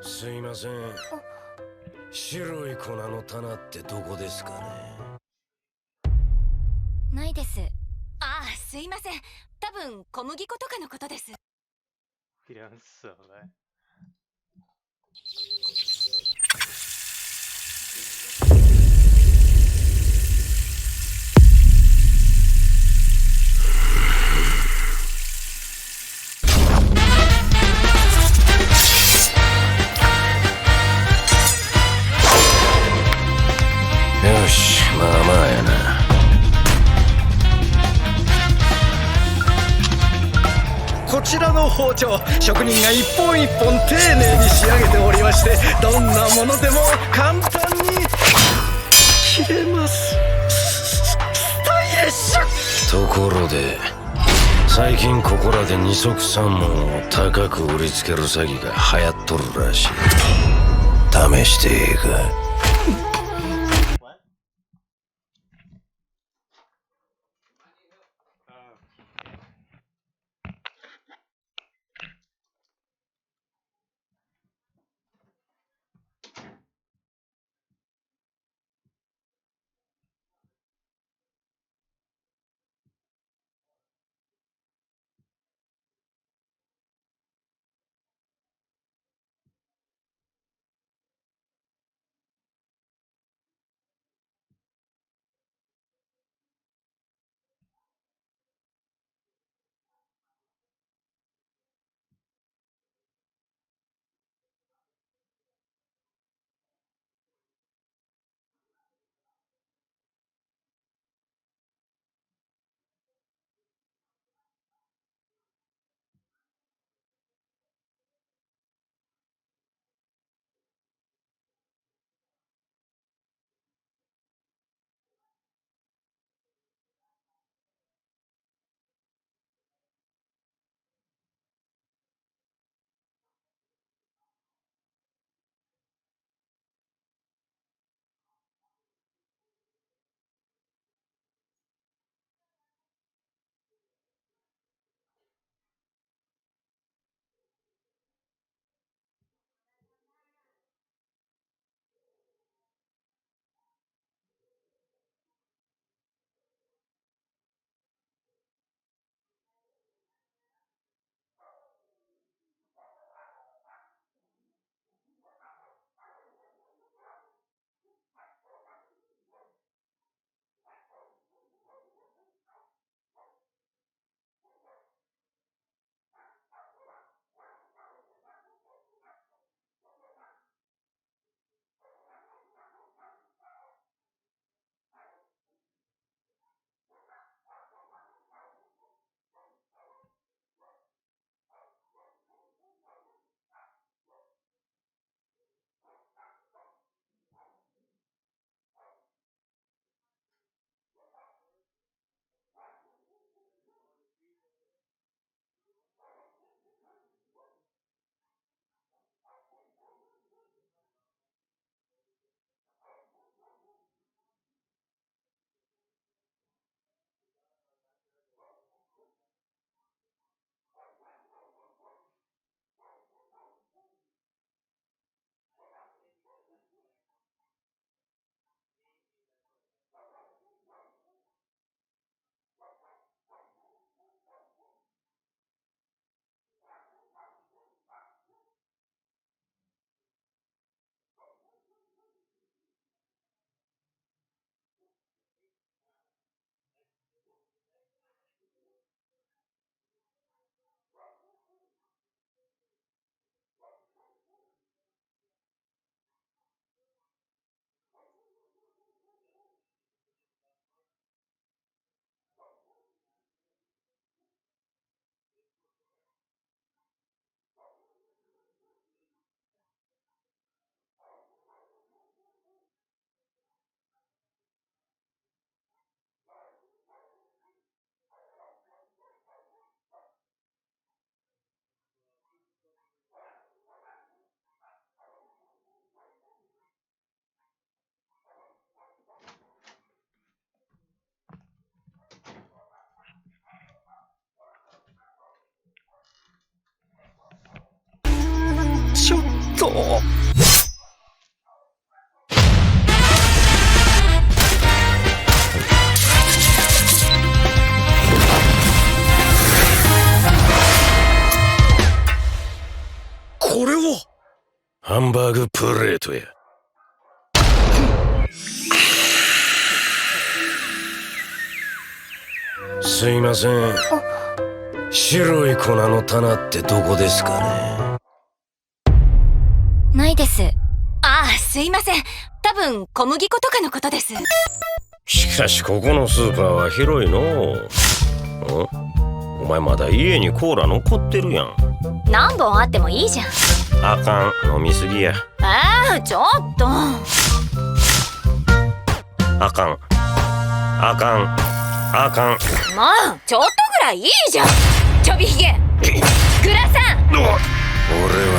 すいません。白い粉の棚ってどこですかね。ないです。ああ、すいません。多分小麦粉とかのことです。 Criança, velho. Yosh, まあまあやな。こちらの包丁、職人が一本一本丁寧に仕上げておりまして、どんなものでも簡単に切れます。スタイリッシュ。ところで、最近ここらで二足三門を高く売りつける詐欺が流行っとるらしい。試してええか。と。これはハンバーグプレートや。すいません。白い粉の棚ってどこですかね？ないです。ああ、すいません。多分小麦粉とかのことです。しかしここのスーパーは広いのう。お前まだ家にコーラ残ってるやん。何本あってもいいじゃん。あかん、飲みすぎや。ああ、ちょっと。あかん。あかん。あかん。もうちょっとぐらいいいじゃん。ちょびひげグラさん。俺は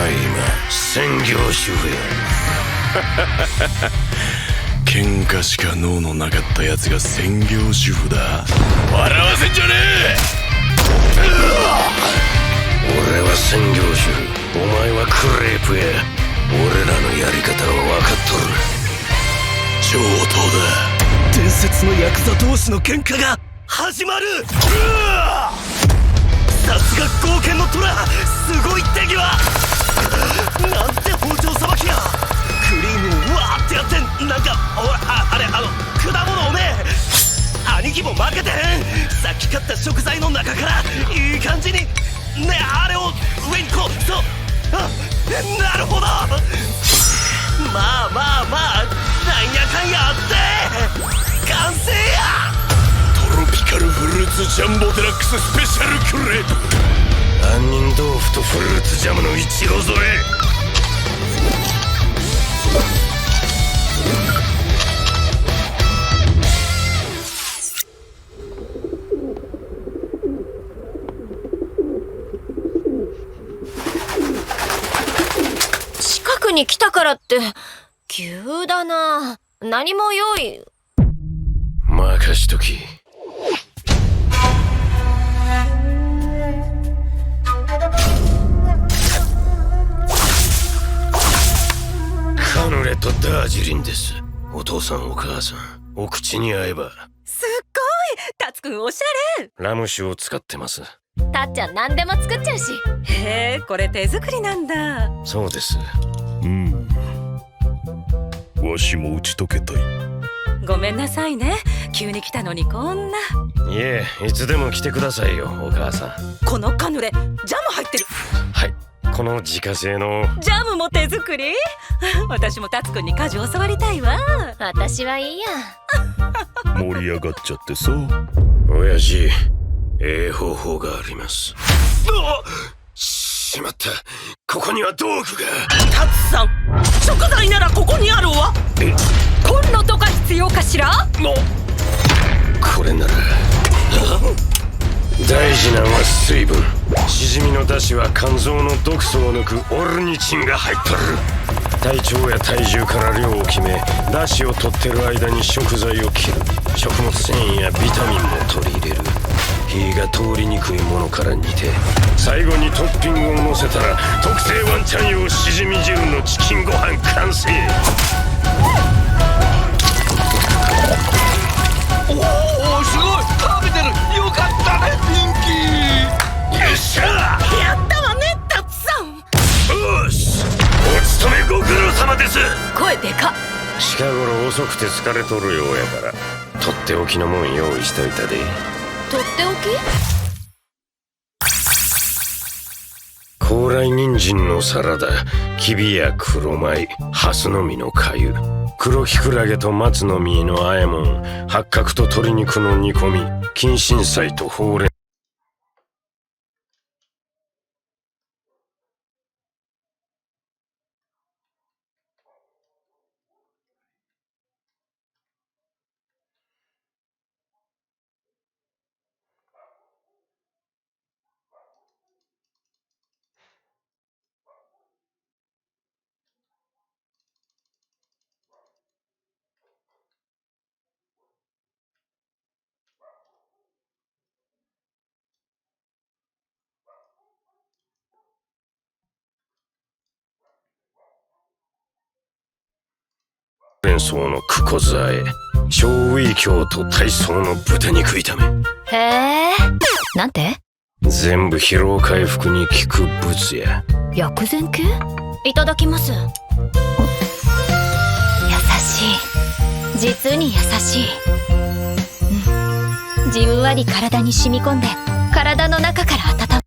今専業主婦や。喧嘩しか脳のなかったやつが専業主婦だ。笑わせんじゃねえ。俺は専業主婦、お前はクレープや。俺らのやり方は分かっとる。上等だ。伝説のヤクザ同士の喧嘩が始まる。さすが剛健の虎、すごい手際。なんて包丁さばきや。クリームをわーってやって、なんかあれ果物をね。兄貴も負けてへん。さっき買った食材の中からいい感じにね、あれを上にこう、そう、なるほど。まあなんやかんやあって完成や。トロピカルフルーツジャンボデラックススペシャルクレープ。杏仁豆腐とフルーツジャムのイチゴ添え。近くに来たからって急だな。何も用意。任しとき。カヌレとダージリンです。お父さんお母さん、お口に合えば。すっごい、タツくんおしゃれ。ラム酒を使ってます。たっちゃん何でも作っちゃうし。へえ、これ手作りなんだ。そうです。わしも打ち解けたい。ごめんなさいね、急に来たのにこんな。いえ、いつでも来てくださいよ、お母さん。このカヌレジャム入ってる。はい、この自家製のジャムも手作り。私もタツくんに家事教わりたいわ。私はいいや。盛り上がっちゃってさ。親父、ええ方法があります。しまった、ここには道具が。タツさん、食材ならここにあるわ。コンロとか必要かしら。これなら。大事なのは水分。しじみの出汁は肝臓の毒素を抜くオルニチンが入っとる。体調や体重から量を決め、出汁を取ってる間に食材を切る。食物繊維やビタミンも取り入れる。火が通りにくいものから煮て、最後にトッピングを乗せたら特製ワンちゃん用しじみ汁のチキンご飯完成。おお、すごい食べてる。よかったね、ピンキー。よっしゃ、やったわね、タツさん。よし、お勤めご苦労様です。声でかっ。近頃遅くて疲れとるようやから、とっておきのもん用意しといたで。とっておき？高麗人参のサラダ、きびや黒米、ハスの実の粥、黒きくらげと松の実のあえもん、八角と鶏肉の煮込み、近親菜とほうれん連想のクコザエ小ウィ京と体操の豚肉炒めへえ。なんて？全部疲労回復に効く物や薬膳系？いただきます。優しい。実に優しい。じんわり体に染み込んで体の中から温まる。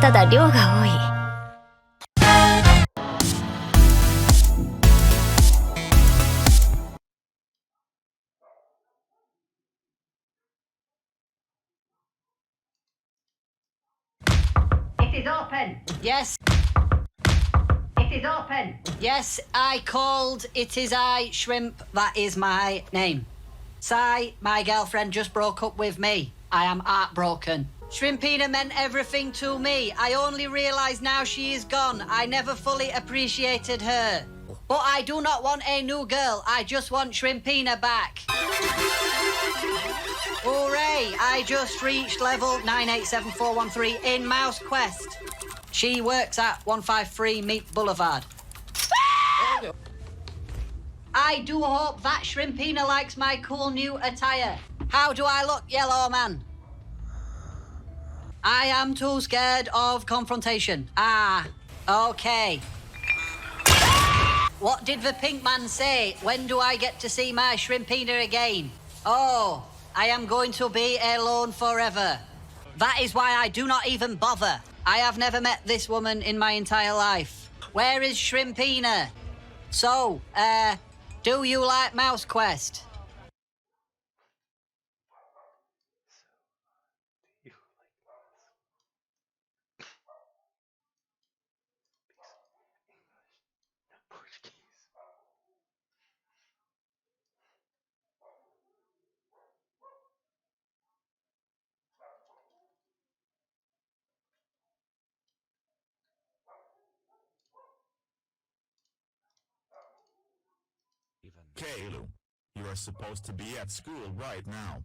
ただ量が多い。It is open. Yes. It is open. Yes, I called. It is I, Shrimp. That is my name. Sai, my girlfriend, just broke up with me. I am heartbroken. Shrimpina meant everything to me. I only realise now she is gone. I never fully appreciated her. But I do not want a new girl. I just want Shrimpina back. Hooray! I just reached level 987413 in Mouse Quest. She works at 153 Meat Boulevard. I do hope that Shrimpina likes my cool new attire. How do I look, yellow man? I am too scared of confrontation. Ah, okay. What did the pink man say? When do I get to see my Shrimpina again? Oh, I am going to be alone forever. That is why I do not even bother. I have never met this woman in my entire life. Where is Shrimpina? So, do you like Mouse Quest? Keilu, you are supposed to be at school right now.